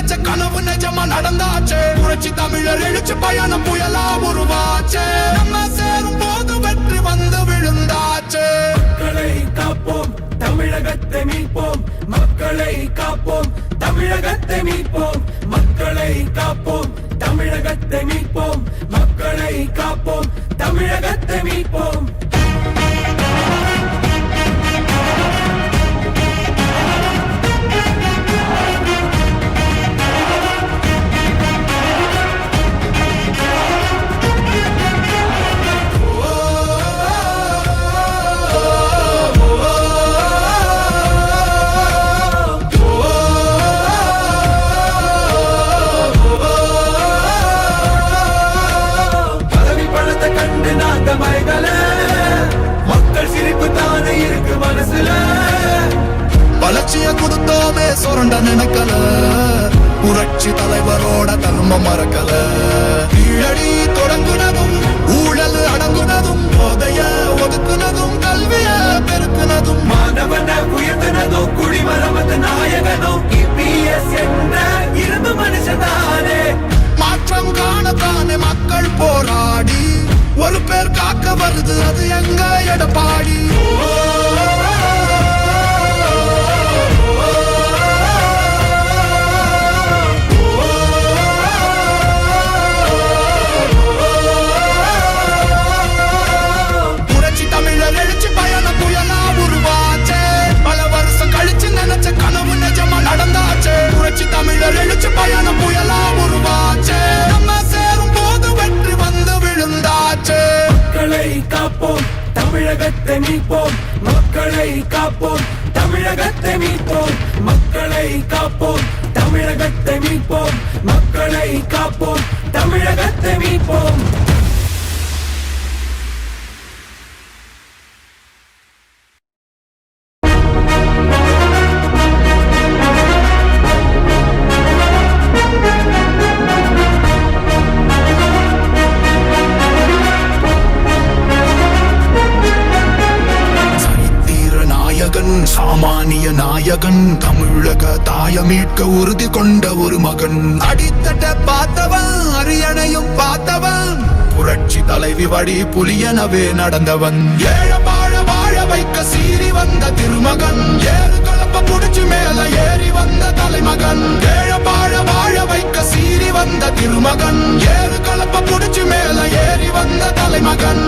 நினைச்ச கனவு நிஜமா நடந்தாச்சு. புரட்சி தமிழர் எழுச்சி பயணம் புயலா உருவாச்சு. நம்ம சேரும் போது வெற்றி வந்து விழுந்தாச்சு. மக்களை காப்போம், தமிழகத்தை மீட்போம். மக்களை காப்போம், தமிழகத்தை மீட்போம். மக்களை காப்போம், தமிழகத்தை மீட்போம். மக்களை காப்போம், தமிழகத்தை மீட்போம். மக்கள் சிரிப்பு தானே இருக்கு மனசுல. வளர்ச்சிய கொடுத்தோமே சுரண்ட நினைக்கல. புரட்சி தலைவரோட தர்மம் மறக்கல. கீழடி தொடங்குனதும் ஊழல் அடங்குனதும் போதைய ஒதுக்குனதும் கல்விய பெருக்குனதும் மாணவன உயர்த்தினதும் குடிமரமது நாயகனும் EPS என்ற இரும்பு மனுஷதானே. மாற்றம் காணத்தானே மக்கள் போராடி ஒரு பேர் காக்க வருது, அது எங்க எடப்பாடி. புரட்சி தமிழர் எழுச்சி பயணம் புயலா உருவாச்சு. பல வருஷம் கழிச்சு நினைச்ச கனவு நிஜமா நடந்தாச்சு. புரட்சி தமிழர் எழுச்சி பயணம் புயலா உருவாச்சு. நம்ம சேரும் போது வெற்றி வந்து விழுந்தாச்சு. மக்களை காப்போம், தமிழகத்தை மீட்போம். மக்களை காப்போம், தமிழகத்தை மீட்போம். மக்களை காப்போம், தமிழகத்தை மீட்போம். மக்களை காப்போம், தமிழகத்தை மீட்போம். சாமானிய நாயகன், தமிழக தாய மீட்க உறுதி கொண்ட ஒரு மகன். அடித்தட்ட பார்த்தவன், அரியணையும் பார்த்தவன். புரட்சி தலைவி வழி புலியனவே நடந்தவன். ஏழ வாழ வாழ வைக்க சீறி வந்த திருமகன். ஏறு கலப்ப புடிச்சு மேல ஏறி வந்த தலைமகன். ஏழ வாழ வாழ வைக்க சீறி வந்த திருமகன். ஏறு கலப்ப புடிச்சு மேல ஏறி வந்த தலைமகன்.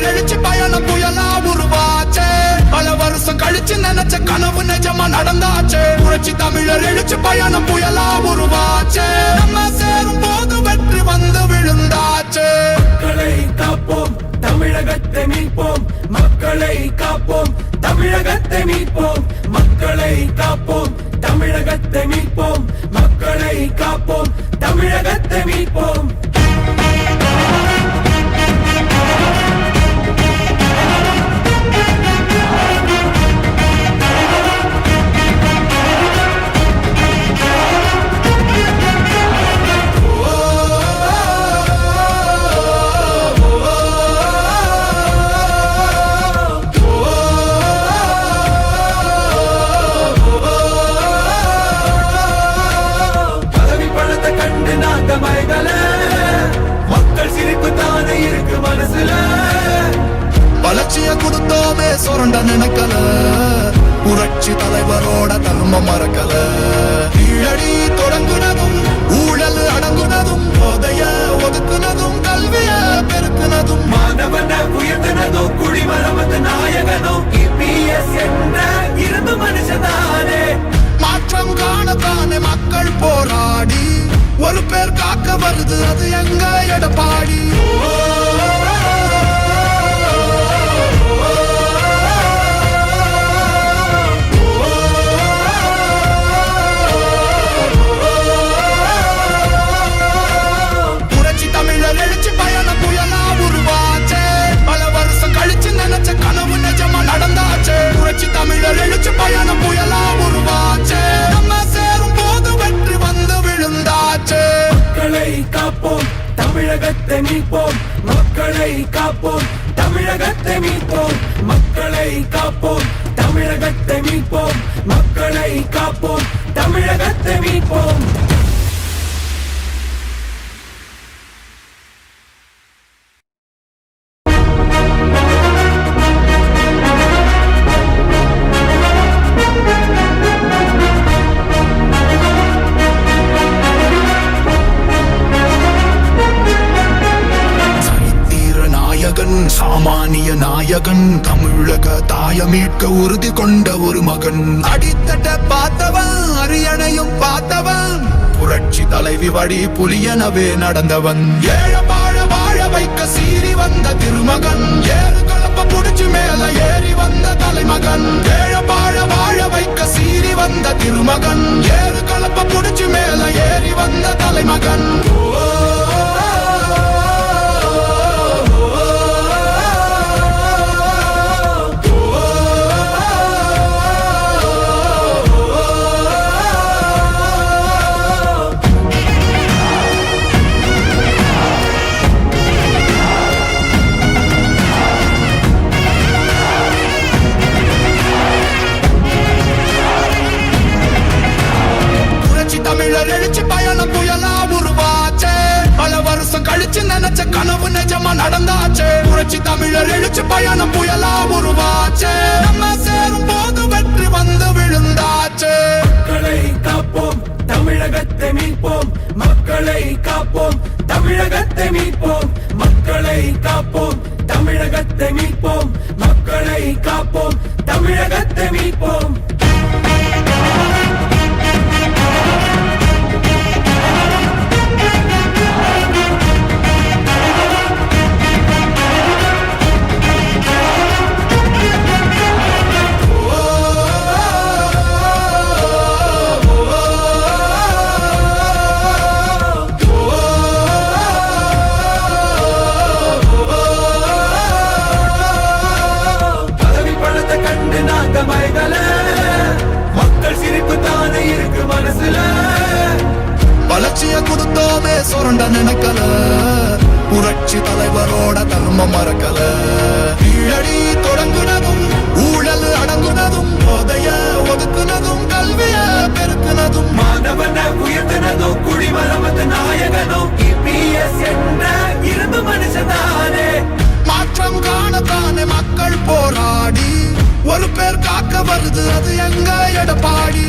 எழுச்சி பயணம் புயலா உருவாச்சு. பல வருஷம் கழிச்சு நினைச்ச கனவு நிஜமா நடந்தாச்சு. புரட்சி தமிழர் எழுச்சி பயணம் புயலா உருவாச்சு. நம்ம சேரும் போது வெற்றி வந்து விழுந்தாச்சு. மக்களை காப்போம், தமிழகத்தை மீட்போம். மக்களை காப்போம், தமிழகத்தை மீட்போம். மக்களை காப்போம், தமிழகத்தை மீட்போம். மக்களை காப்போம், தமிழகத்தை மீட்போம். மக்கள் சிரிப்பு தானே இருக்கு மனசுல. வளர்ச்சிய கொடுத்தோமே சுரண்ட நினைக்கல. புரட்சி தலைவரோட தர்மம் மறக்கல. கீழடி தொடங்குனதும் ஊழல் அடங்குனதும் போதைய ஒதுக்குனதும் கல்விய பெருக்குனதும் மாணவன உயர்த்தினதும் குடிமரமது நாயகனும் EPS என்ற இரும்பு மனுஷதானே. மாற்றம் காணத்தானே மக்கள் போராடி ஒரு பேர் காக்க வருது, அது எங்க எடப்பாடி. காப்போம் தமிழகத்தை மீட்போம் மக்களை காப்போம் தமிழகத்தை மீட்போம் மக்களை காப்போம் தமிழகத்தை மீட்போம் சாமானிய நாயகன் தமிழக தாய மீட்க உறுதி கொண்ட ஒரு மகன் அடித்தட்ட பார்த்தவன் அரியணையும் பார்த்தவன் புரட்சி தலைவி வழி புலியனவே நடந்தவன் ஏழ வாழ வாழ வைக்க சீறி வந்த திருமகன் ஏறு கலப்ப புடிச்சு மேல ஏறி வந்த தலைமகன் ஏழ வாழ வாழ வைக்க சீறி வந்த திருமகன் ஏறு கலப்ப புடிச்சு மேல ஏறி வந்த தலைமகன் தமிழர் எழுச்சி பயணம் புயலா உருவாச்சே பல வருஷம் கழிச்சு நினைச்ச கனவு நிஜமா நடந்தாச்சே புரட்சி தமிழர் எழுச்சி பயணம் புயலா உருவாச்சே நம்ம சேரும் போது வெற்றி வந்து விழுந்தாச்சே மக்களை காப்போம் தமிழகத்தை மீட்போம் மக்களை காப்போம் தமிழகத்தை மீட்போம் மக்களை காப்போம் தமிழகத்தை மீட்போம் மக்களை காப்போம் தமிழகத்தை மீட்போம் மக்கள் சிரிப்பு தானே இருக்கு மனசுல வளர்ச்சிய கொடுத்தோமே சுரண்ட நினைக்கல புரட்சி தலைவரோட தர்மம் மறக்கல கீழடி தொடங்குனதும் ஊழல் அடங்குனதும் போதைய ஒதுக்குனதும் கல்விய பெருக்குனதும் மாணவனை உயர்த்தினதும் குடிமரமது நாயகனும் இபிஎஸ் என்ற இரும்பு மனுஷனானே மாற்றம் காணத்தானே மக்கள் போராடி ஒரு பேர் காக்க வருது அது எங்க எடப்பாடி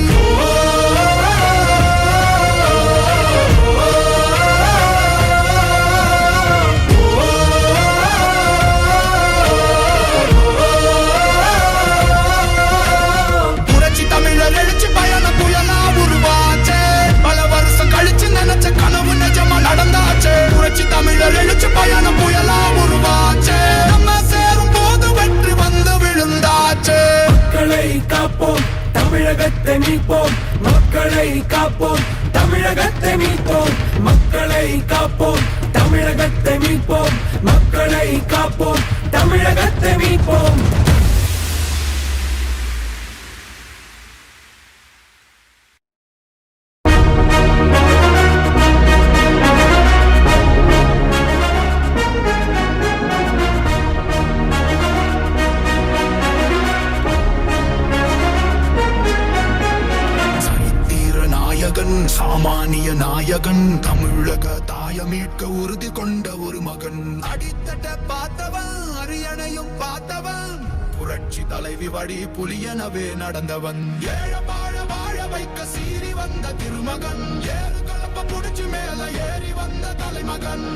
புரட்சி தமிழர் எழுச்சி பயணம் புயலா உருவாச்சே பல வருஷம் கழிச்சு நினைச்ச கனவு நிஜமா நடந்தாச்சே புரட்சி தமிழர் எழுச்சி பயணம் புயலா உருவாச்சே நம்ம சேரும் போது வெற்றி வந்து விழுந்தாச்சே மக்களை காப்போம் தமிழகத்தை மீட்போம் மக்களை காப்போம் தமிழகத்தை மீட்போம் மக்களை காப்போம் தமிழகத்தை மீட்போம் மக்களை காப்போம் தமிழகத்தை மீட்போம் சாமானிய நாயகன் தமிழக தாய மீட்க உறுதி கொண்ட ஒரு மகன் அடித்தட்ட பார்த்தவன் அரியணையும் பார்த்தவன் புரட்சி தலைவி வழி புலியனவே நடந்தவன் ஏழ வாழ வாழ வைக்க சீறி வந்த திருமகன் ஏறு கலப்ப புடிச்சு மேல ஏறி வந்த தலைமகன்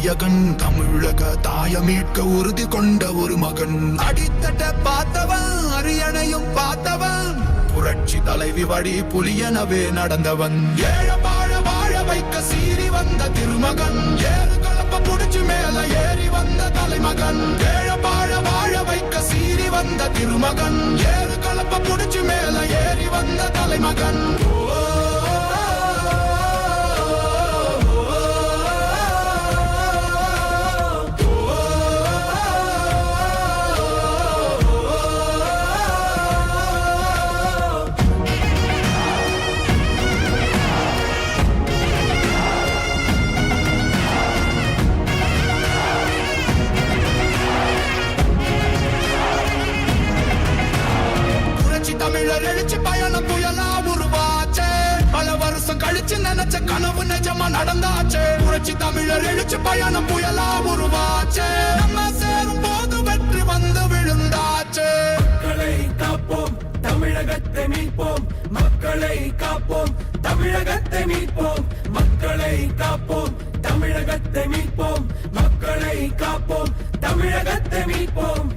நாயகன் தமிழக தாயமீட்க உறுதி கொண்ட ஒரு மகன் அடித்தட்ட பார்த்தவன் அரியணையும் பார்த்தவன் புரட்சி தலைவி வழி புலியனவே நடந்தவன் ஏழ வாழ வாழ வைக்க சீறி வந்த திருமகன் ஏறு கலப்ப புடிச்சு மேல ஏறி வந்த தலைமகன் ஏழ வாழ வாழ வைக்க சீறி வந்த திருமகன் ஏறு கலப்ப புடிச்சு மேல ஏறி வந்த தலைமகன் தமிழர் எழுச்சி பயணம் புயலா உருவாச்சே பல வருஷம் கழிச்சு நினைச்ச கனவு நிஜமா நடந்தாச்சே புரட்சி தமிழர் எழுச்சி பயணம் புயலா உருவாச்சே நம்ம சேரும் போது வெற்றி வந்து விழுந்தாச்சே மக்களை காப்போம் தமிழகத்தை மீட்போம் மக்களை காப்போம் தமிழகத்தை மீட்போம் மக்களை காப்போம் தமிழகத்தை மீட்போம் மக்களை காப்போம் தமிழகத்தை மீட்போம்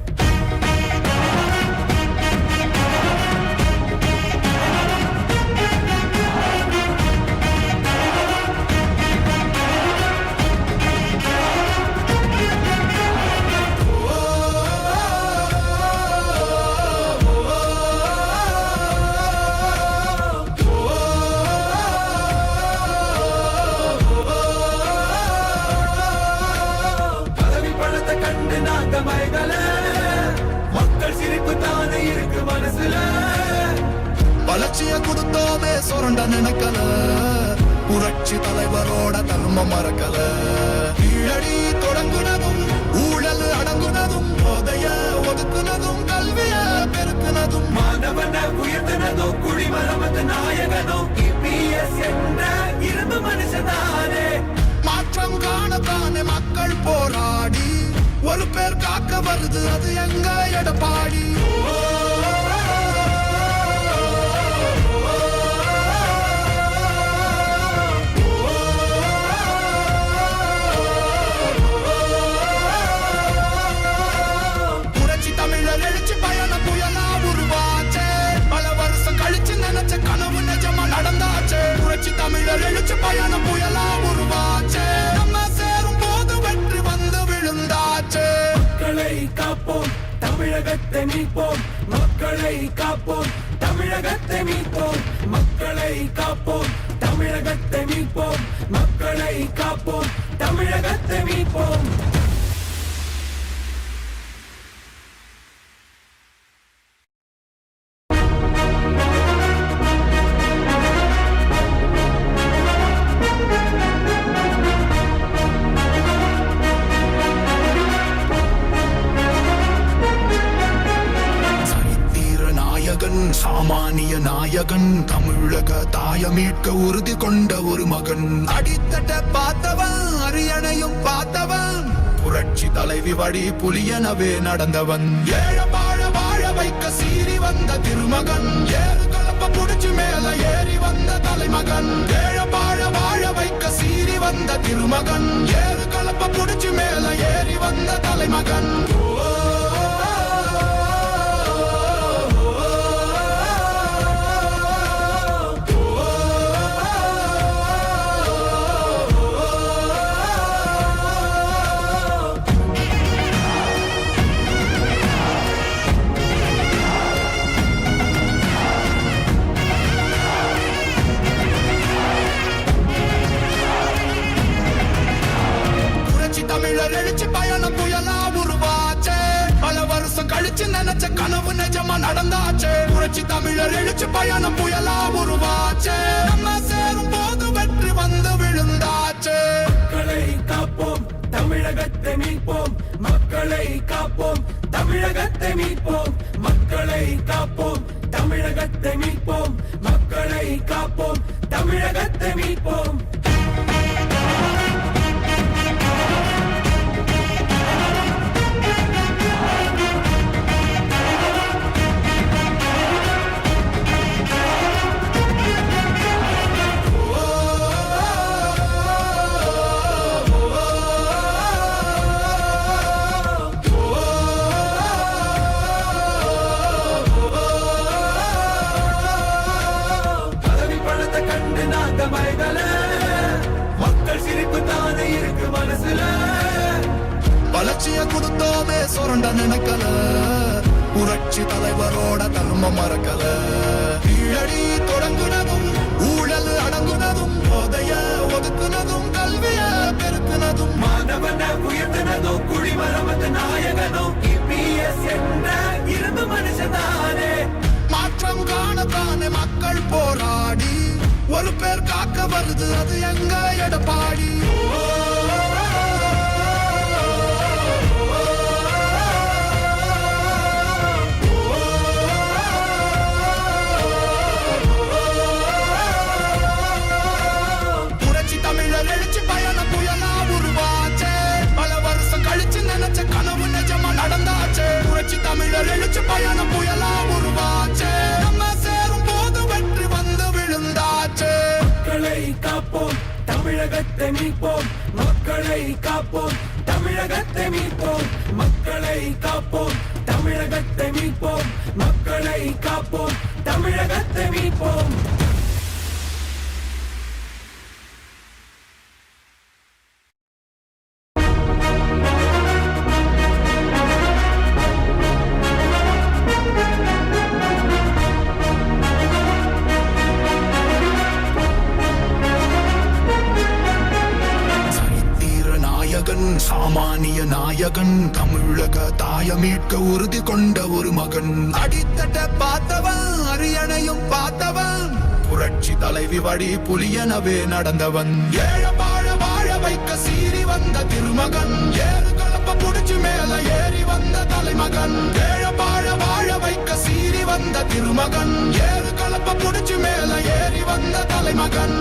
மக்கள் சிரிப்பு தானே இருக்கு மனசுல வளர்ச்சிய கொடுத்தோமே சுரண்ட நினைக்கல புரட்சி தலைவரோட தர்மம் மறக்கல கீழடி தொடங்குனதும் ஊழல் அடங்குனதும் போதைய ஒதுக்குனதும் கல்விய பெருக்குனதும் மாணவன உயர்த்தினதும் குடிமரமது நாயகனும் இபிஎஸ் என்ற இரும்பு மனுஷனானே மாற்றம் காணத்தானே மக்கள் போராடி ஒரு பேர் காக்க வருது அது எங்க எடப்பாடி புரட்சி தமிழர் எழுச்சி பயணம் புயலா உருவாச்சே பல வருஷம் கழிச்சு நினைச்ச கனவு நிஜமா நடந்தாச்சே புரட்சி தமிழர் எழுச்சி பயணம் புயலா உருவாச்சே நம்ம சேரும் போது வெற்றி வந்து விழுந்தாச்சே மக்களை காப்போம் தமிழகத்தை மீட்போம் மக்களை காப்போம் தமிழகத்தை மீட்போம் மக்களை காப்போம் தமிழகத்தை மீட்போம் மக்களை காப்போம் தமிழகத்தை மீட்போம் சாமானிய நாயகன் தமிழக தாயமீட்க உறுதி கொண்ட ஒரு மகன் அடித்தட்ட பார்த்தவன் அரியணையும் பார்த்தவன் புரட்சி தலைவி வழி புலியனவே நடந்தவன் ஏழ வாழ வாழ வைக்க சீறி வந்த திருமகன் ஏறு கலப்ப புடிச்சு மேல ஏறி வந்த தலைமகன் ஏழ வாழ வாழ வைக்க சீறி வந்த திருமகன் ஏறு கலப்ப புடிச்சு மேல ஏறி வந்த தலைமகன் தமிழர் எழுச்சி பயணம் புயலா உருவாச்சே பல வருஷம் கழிச்சு நினைச்ச கனவு நிஜமா நடந்தாச்சே புரட்சி தமிழர் எழுச்சி பயணம் புயலா உருவாச்சே நம்ம சேரும் போது வெற்றி வந்து விழுந்தாச்சே மக்களை காப்போம் தமிழகத்தை மீட்போம் மக்களை காப்போம் தமிழகத்தை மீட்போம் மக்களை காப்போம் தமிழகத்தை மீட்போம் மக்களை காப்போம் தமிழகத்தை மீட்போம் மைகள மக்கள் சிரிப்பு தானே இருக்கு மனசுல வளர்ச்சிய கொடுத்தோமே சுரண்ட நினைக்கல புரட்சி தலைவரோட தர்மம் மறக்கல கீழடி தொடங்குனதும் ஊழல் அடங்குனதும் போதைய ஒதுக்குனதும் கல்விய பெருக்குனதும் மாணவன உயர்த்தினதும் குடிமரமத்து நாயகனும் இபிஎஸ் என்ற இரும்பு மனுஷனானே மாற்றம் காணத்தானே மக்கள் போராடி ஒரு பேர் காக்க வருது அது எங்க எடப்பாடி புரட்சி தமிழர் எழுச்சி பயண புயலா உருவாச்சே பல வருஷம் கழிச்சு நினைச்ச கனவு நிஜமா நடந்தாச்சே புரட்சி தமிழர் எழுச்சி பயண புயலா உருவாச்சே நம்ம சேரும் போது வெற்றி வந்து விழுந்தாச்சே மக்களை காப்போம் தமிழகத்தை மீட்போம் மக்களை காப்போம் தமிழகத்தை மீட்போம் மக்களை காப்போம் தமிழகத்தை மீட்போம் மக்களை காப்போம் தமிழகத்தை மீட்போம் சாமானிய நாயகன் தமிழக தாய மீட்க உறுதி கொண்ட ஒரு மகன் அடித்தட்ட பார்த்தவன் அரியணையும் பார்த்தவன் புரட்சி தலைவி வழி புலியனவே நடந்தவன் ஏழ வாழ வாழ வைக்க சீறி வந்த திருமகன் ஏறு கலப்ப புடிச்சு மேல ஏறி வந்த தலைமகன் ஏழ வாழ வாழ வைக்க சீறி வந்த திருமகன் ஏறு கலப்ப புடிச்சு மேல ஏறி வந்த தலைமகன்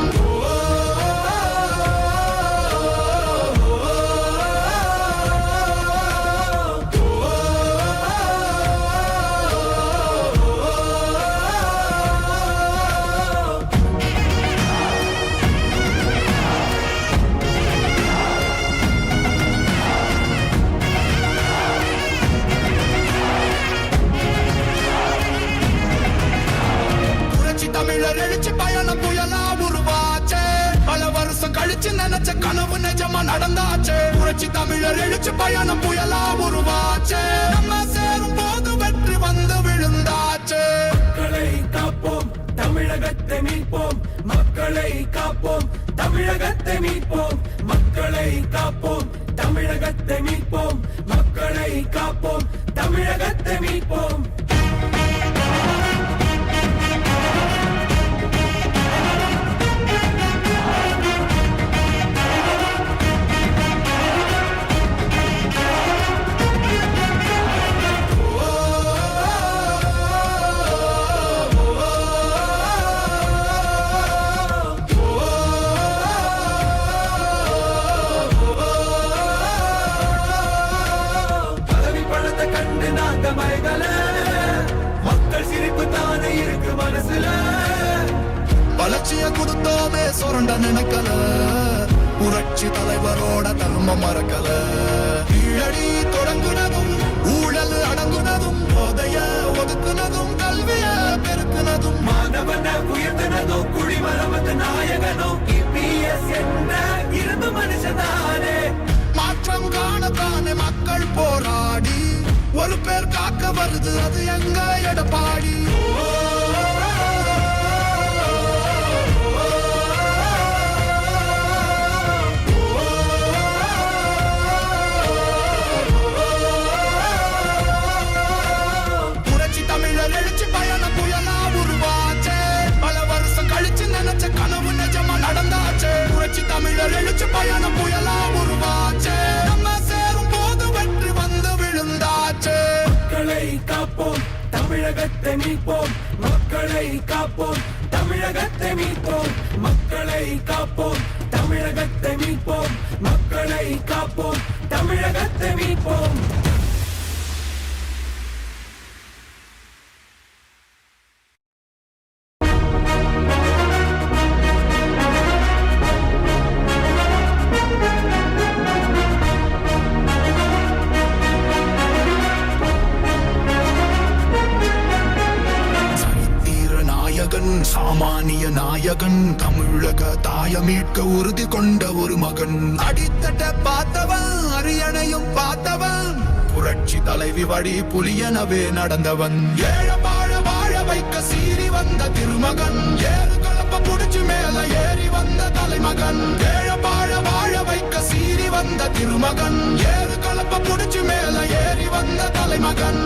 தமிழர் எழுச்சி பயணம் புயலா உருவாச்சே பல வருஷம் கழிச்சு நினைச்ச கனவு நிஜமா நடந்தாச்சே புரட்சி தமிழர் எழுச்சி பயணம் புயலா உருவாச்சே நம்ம சேரும் போது வெற்றி வந்து விழுந்தாச்சே மக்களை காப்போம் தமிழகத்தை மீட்போம் மக்களை காப்போம் தமிழகத்தை மீட்போம் மக்களை காப்போம் தமிழகத்தை மீட்போம் மக்களை காப்போம் தமிழகத்தை மீட்போம் மக்கள் சிரிப்பு தானே இருக்கு மனசுல வளர்ச்சிய கொடுத்தோமே சுரண்ட நினைக்கல புரட்சி தலைவரோட தர்மம் மறக்கல கீழடி தொடங்குனதும் ஊழல் அடங்குனதும் போதைய ஒதுக்குனதும் கல்விய பெருக்குனதும் மாணவன உயர்த்தினதும் குடிமரமத்து நாயகனும் இபிஎஸ் என்ற இரும்பு மனுஷனானே மாற்றம் காணத்தானே மக்கள் போராடி ஒரு பேர் காக்க வருது அது எங்க எடப்பாடி புரட்சி தமிழர் எழுச்சி பயண புயலா உருவாச்சே பல வருஷம் கழிச்சு நினைச்ச கனவு நிஜமா நடந்தாச்சே புரட்சி தமிழர் எழுச்சி பயண புயலா உருவாச்சே நம்ம சேரும் போது வெற்றி வந்து விழுந்தாச்சே மக்களை காப்போம் தமிழகத்தை மீட்போம் மக்களை காப்போம் தமிழகத்தை மீட்போம் மக்களை காப்போம் தமிழகத்தை மீட்போம் மக்களை காப்போம் தமிழகத்தை மீட்போம் சாமானிய நாயகன் தமிழக தாய மீட்க உறுதி கொண்ட ஒரு மகன் அடித்தட்ட பார்த்தவன் அரியணையும் பார்த்தவன் புரட்சி தலைவி வழி புலியனவே நடந்தவன் ஏழ வாழ வாழ வைக்க சீறி வந்த திருமகன் ஏறு கலப்ப புடிச்சு மேல ஏறி வந்த தலைமகன் ஏழ வாழ வாழ வைக்க சீறி வந்த திருமகன் ஏறு கலப்ப புடிச்சு மேல ஏறி வந்த தலைமகன்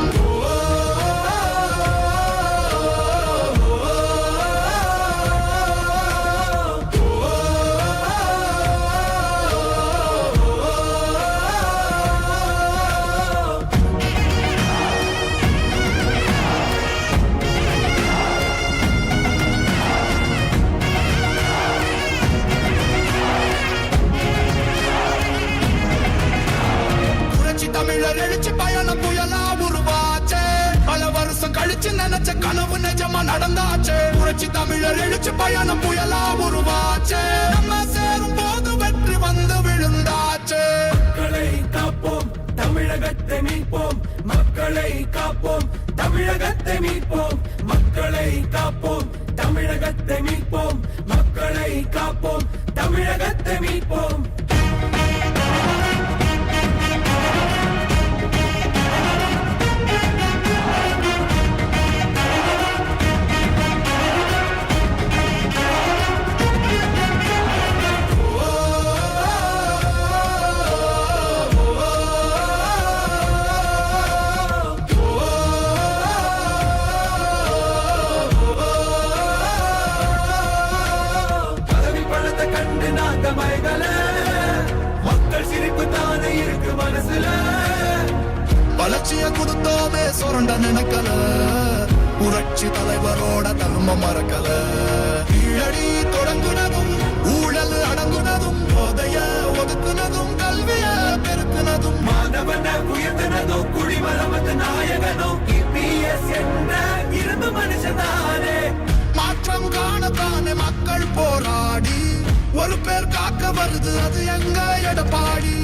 தமிழர் எழுச்சி பயணம் புயலா உருவாச்சே பல வருஷம் கழிச்சு நினைச்ச கனவு நிஜமா நடந்தாச்சே புரட்சி தமிழர் எழுச்சி பயணம் புயலா உருவாச்சே நம்ம சேரும் போது வெற்றி வந்து விழுந்தாச்சே மக்களை காப்போம் தமிழகத்தை மீட்போம் மக்களை காப்போம் தமிழகத்தை மீட்போம் மக்களை காப்போம் தமிழகத்தை மீட்போம் மக்களை காப்போம் தமிழகத்தை மீட்போம் மக்கள் சிரிப்பு தானே இருக்கு மனசுல வளர்ச்சிய கொடுத்தோமே சுரண்ட நினைக்கல புரட்சி தலைவரோட தர்மம் மறக்கல கீழடி தொடங்குனதும் ஊழல் அடங்குனதும் போதைய ஒதுக்குனதும் கல்விய பெருக்குனதும் மாணவன உயர்த்தினதும் குடிமரமத்து நாயகனும் இபிஎஸ் என்ற இரும்பு மனுஷனானே மாற்றம் காணத்தானே மக்கள் போராடி ஒரு பேர் காக்க வருது அது எங்க எடப்பாடி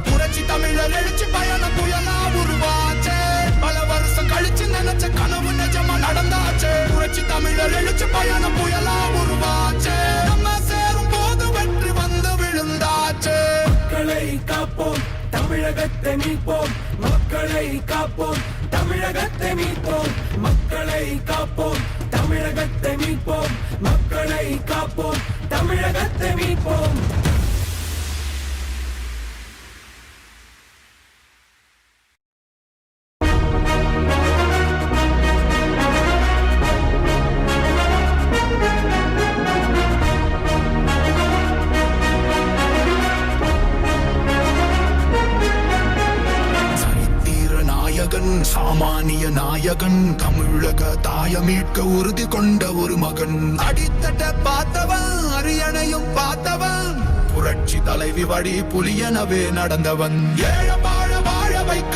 புரட்சி தமிழர் எழுச்சி பயணம் புயலா உருவாச்சே பல வருஷம் கழிச்சு நினைச்ச கனவு நிஜமா நடந்தாச்சே புரட்சி தமிழர் எழுச்சி பயணம் புயலா உருவாச்சே நம்ம சேரும் போது வெற்றி வந்து விழுந்தாச்சே மக்களை காப்போம் தமிழகத்தை மீட்போம் மக்களை காப்போம் தமிழகத்தை மீட்போம் மக்களை காப்போம் தமிழகத்தை மீட்போம் மக்களை காப்போம் தமிழகத்தை மீட்போம் சாமானிய நாயகன் தமிழக தாய மீட்க உறுதி கொண்ட ஒரு மகன் அடித்தட்ட பார்த்தவன் அரியணையும் பார்த்தவன் புரட்சி தலைவி வழி புலியனவே நடந்தவன் ஏழ வாழ வாழ வைக்க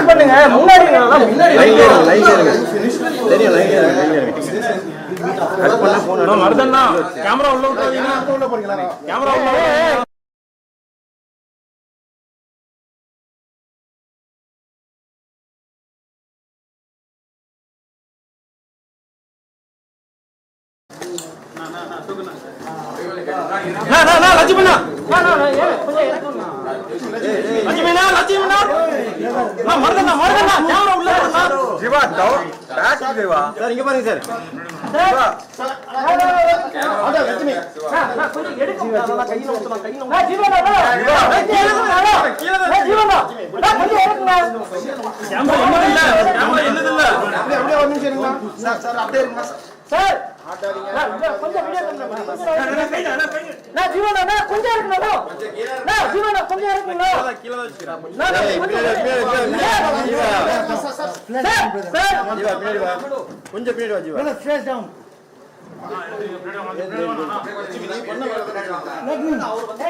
பண்ணுங்க முன்னாடி கேமரா உள்ள கேமரா உள்ள Lakshmana Jeeva down back Jeeva sir இங்க பாருங்க சார் லட்சுமி கொஞ்சம் எடுங்க கையில ஊத்துமா கையில ஜீவா ஜீவா கொஞ்சம் எடுங்க கேமரா இல்ல கேமரா என்னது இல்ல அப்படியே ஒரு நிமிஷம் இருங்க சார் சார் அப்படியே இருங்க சார் ஆட்டாதீங்க கொஞ்சம் வீடியோ பண்ணுங்க நான் ஜீவனா கொஞ்சம் இருக்குங்க நான் ஜீவனா கொஞ்சம் இருக்குங்க கீழ வச்சுக்கிறேன் ஜீவா பின்னாடி வா கொஞ்சம் பின்னாடி வா ஜீவா ஸ்ட்ரெஸ் டவுன்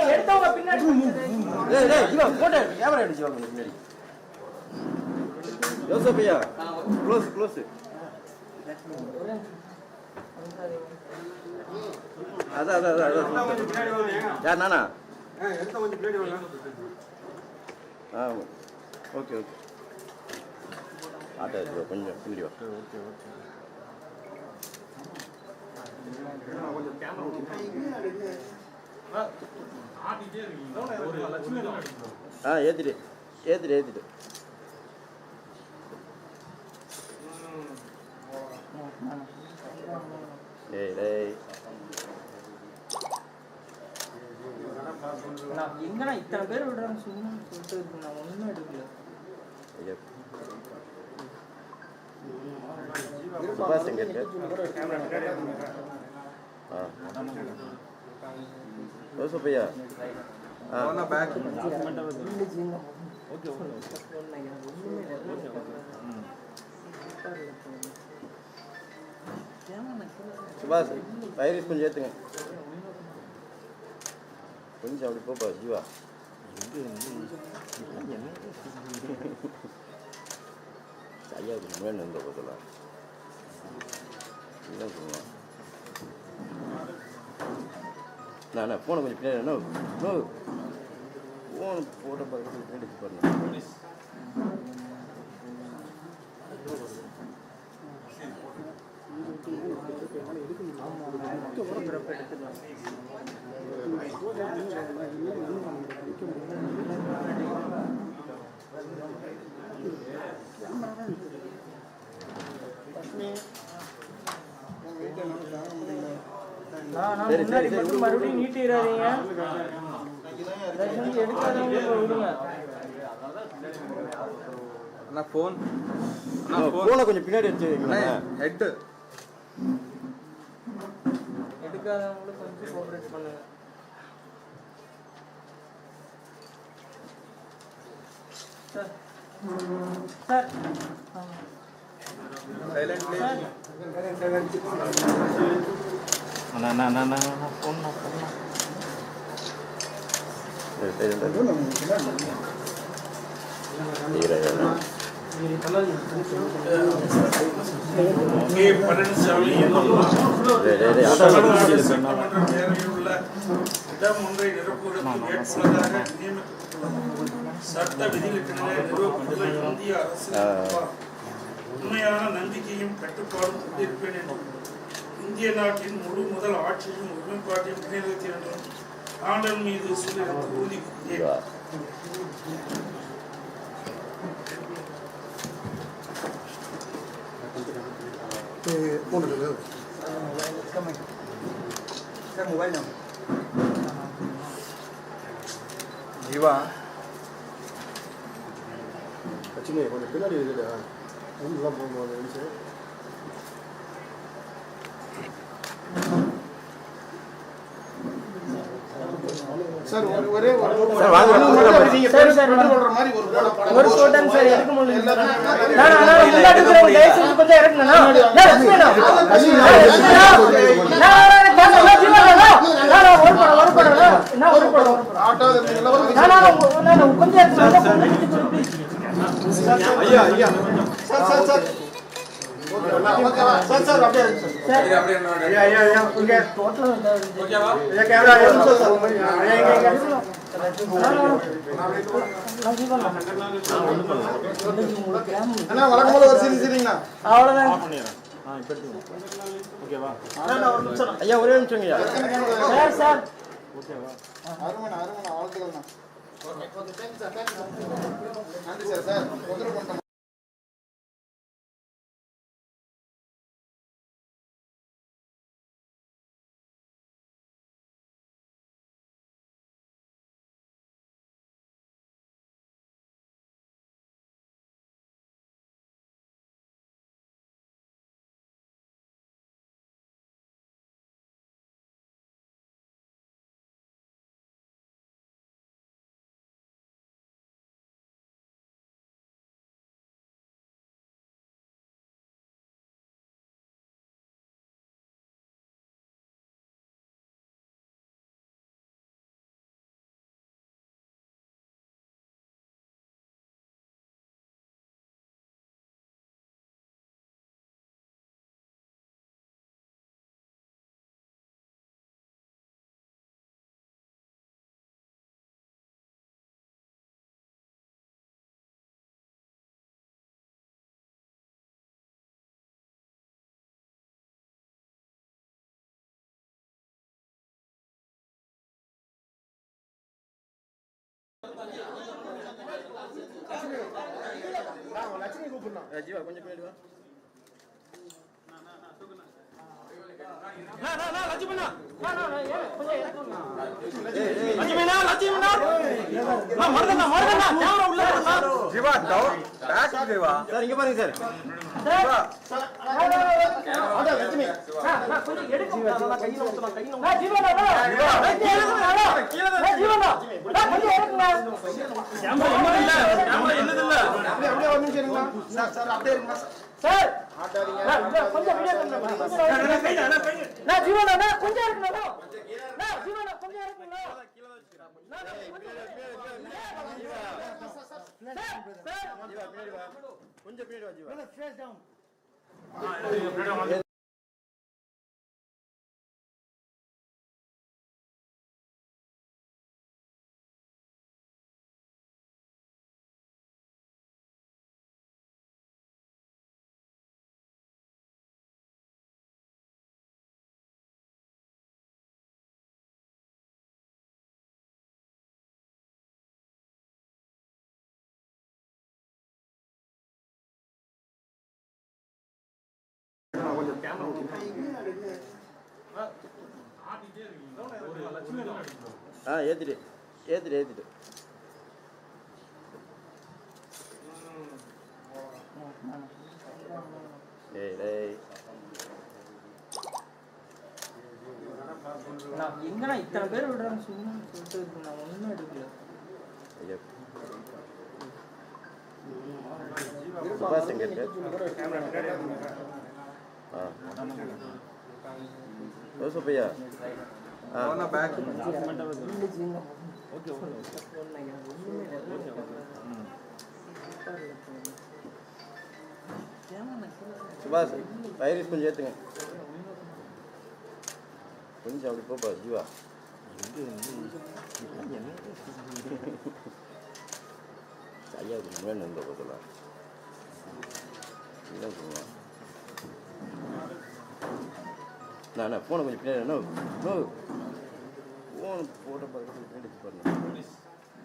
எடுத்தவங்க பின்னாடி ஜீவா போட்டோ கேமரா அடிச்சு வாங்க பின்னாடி யோசப்பையா க்ளோஸ் க்ளோஸ் அதான் யார் நானா ஓகே ஓகே ஆட்டோ கொஞ்சம் பின்னாடி வா ஏத்திட்டு எங்கண்ணா இத்தனை பேர் விடுறாங்க சும்மா சொல்லிட்டு நான் ஒண்ணுமே எடுக்கல சுபாஷ் எங்க இருக்கு யோசப்பையா சுபாஷ் வைரஸ் கொஞ்சம் ஏத்துங்க கொஞ்சம் அப்படி போப்பா ஜீவா சரியா முன்னாடி இருந்த பார்த்தலாம் என்ன சொல்லலாம் நான் ஃபோனை கொஞ்சம் பின்னாடி நோ ஃபோன் போட்ட பார்த்து பின்னாடி பண்ணேன் மறுபடியும் நீட்டிடாதீங்க கொஞ்சம் பின்னாடி வச்சு ஹெட் எடுக்காதவங்களும் கொஞ்சம் கோஆபரேட் பண்ணுங்க சார் சார் சைலண்ட்லி பொண்ணா பழனிசாமி இடம் ஒன்றை நிரப்புவதற்கு வேட்பாளராக நியமிக்கப்பட்டுள்ளது. சட்ட விதிகளுக்கென நிறுவப்பட்டுள்ள இந்திய அரசு உண்மையான நம்பிக்கையும் கட்டுப்பாடும் கொண்டிருப்பேன் என்றும் இந்திய நாட்டின் முழு முதல் ஆட்சியும் ஒருமைப்பாட்டையும் நிலைநிறுத்தி என்றும் ஆண்டவன் மீது சொல்லியிருந்த உறுதி கூறியேன். ஜீவா லட்சுமி கொஞ்சம் பின்னாடி இருக்குடா ஒன்றுலாம் போகும்போது நிமிஷம் சார் ஒரே ஒரு போட்டேன் சார் எடுக்க முடியல கொஞ்சம் இறக்குங்கண்ணா கொஞ்சம் ஐயா ஐயா sir sir sir sir sir அப்படியே ஐயா ஐயா ஐயா இங்க டோட்டலா ஓகேவா? ஐயா கேமரா சார் ஐயா இங்க இங்க அண்ணா வழக்கம் போல ஒரு சீரி சீரிங்கண்ணா அவ்வளவுதான் ஐயா ஒரே நிமிஷம் ஐயா சார் அருமண்ணா அருமண்ணா வாழ்த்துக்கள்ண்ணா நன்றி சார் சார் தொந்தரவு பண்ணுறேன் லட்சுமி கூப்பிடணும் ஜீவா கொஞ்சம் பின்னாடி வா Jeeva down back Jeeva sir இங்க பாருங்க சார் லட்சுமி கொஞ்சம் எடுங்க கையில ஊத்தலாம் கையில அப்படியே ஒரு நிமிஷம் இருங்க சார் சார் அப்படியே இருங்க சார் ஆட்டாதீங்க கொஞ்சம் வீடியோ பண்ணுங்க நான் ஜீவனா கொஞ்சம் இருக்குண்ணா நான் ஜீவனா கொஞ்சம் இருக்குண்ணா கொஞ்சம் பின்னாடி வா ஜீவா ஸ்ட்ரெஸ் டவுன் ஏத்திட்டு ஏத்திட்டு ஏத்திட்டு எங்கண்ணா இத்தனை பேர் விடுறாங்க சும்மா சொல்லிட்டு இருக்கு நான் ஒன்றும் எடுக்கல சுபாஷ் எங்க இருக்கு யோசப்பையா சுபாஷ் வைரஸ் கொஞ்சம் ஏற்றுங்க கொஞ்சம் அப்படி போப்பா ஜீவா ஐயா முன்னாடி இருந்த போதெல்லாம் என்ன சொல்லுவான் நான் ஃபோனை கொஞ்சம் பின்னாடி நோ ஃபோன் போட்ட பக்கத்தில் பின்னாடி பாருங்க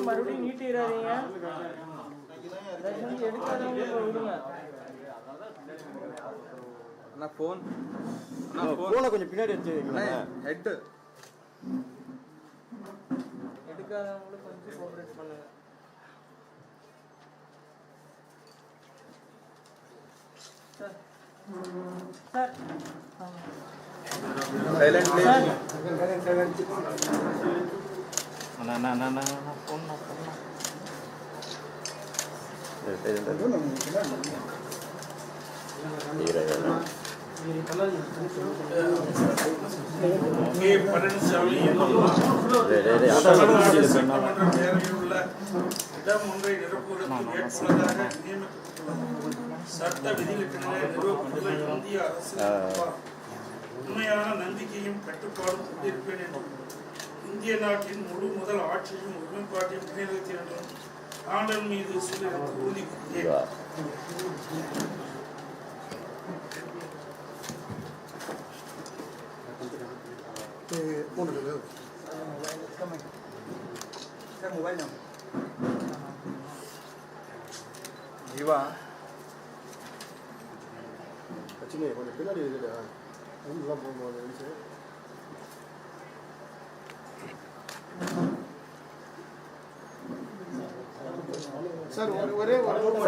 மறுபடியும் நீட்டிடாதீங்க எடுக்காதவங்க விடுங்க ஃபோனை கொஞ்சம் பின்னாடி வச்சு ஹெட்டு எடுக்காதவங்களுக்கு கொஞ்சம் கோஆபரேட் பண்ணுங்க. Sir sir K. பழனிசாமி சட்டமன்ற பேரவையில் உள்ள இடம் ஒன்றை நிரப்புவதற்கு வேட்பாளராக நியமிக்கப்பட்டுள்ளார். சட்ட விதிகளுக்கென நிறுவப்பட்டுள்ள இந்திய அரசு உண்மையான நம்பிக்கையும் கட்டுப்பாடும் கொண்டிருப்பேன் என்றும் இந்திய நாட்டின் முழு முதல் ஆட்சியும் ஒருமைப்பாட்டையும் நிலைநிறுத்தேன் என்றும் ஆண்டவன் மீது உறுதி கூறுகிறேன். ஜீவா கொஞ்சம் பின்னாடி இருக்குடா. சார் ஒரே ஒரு போட்டோ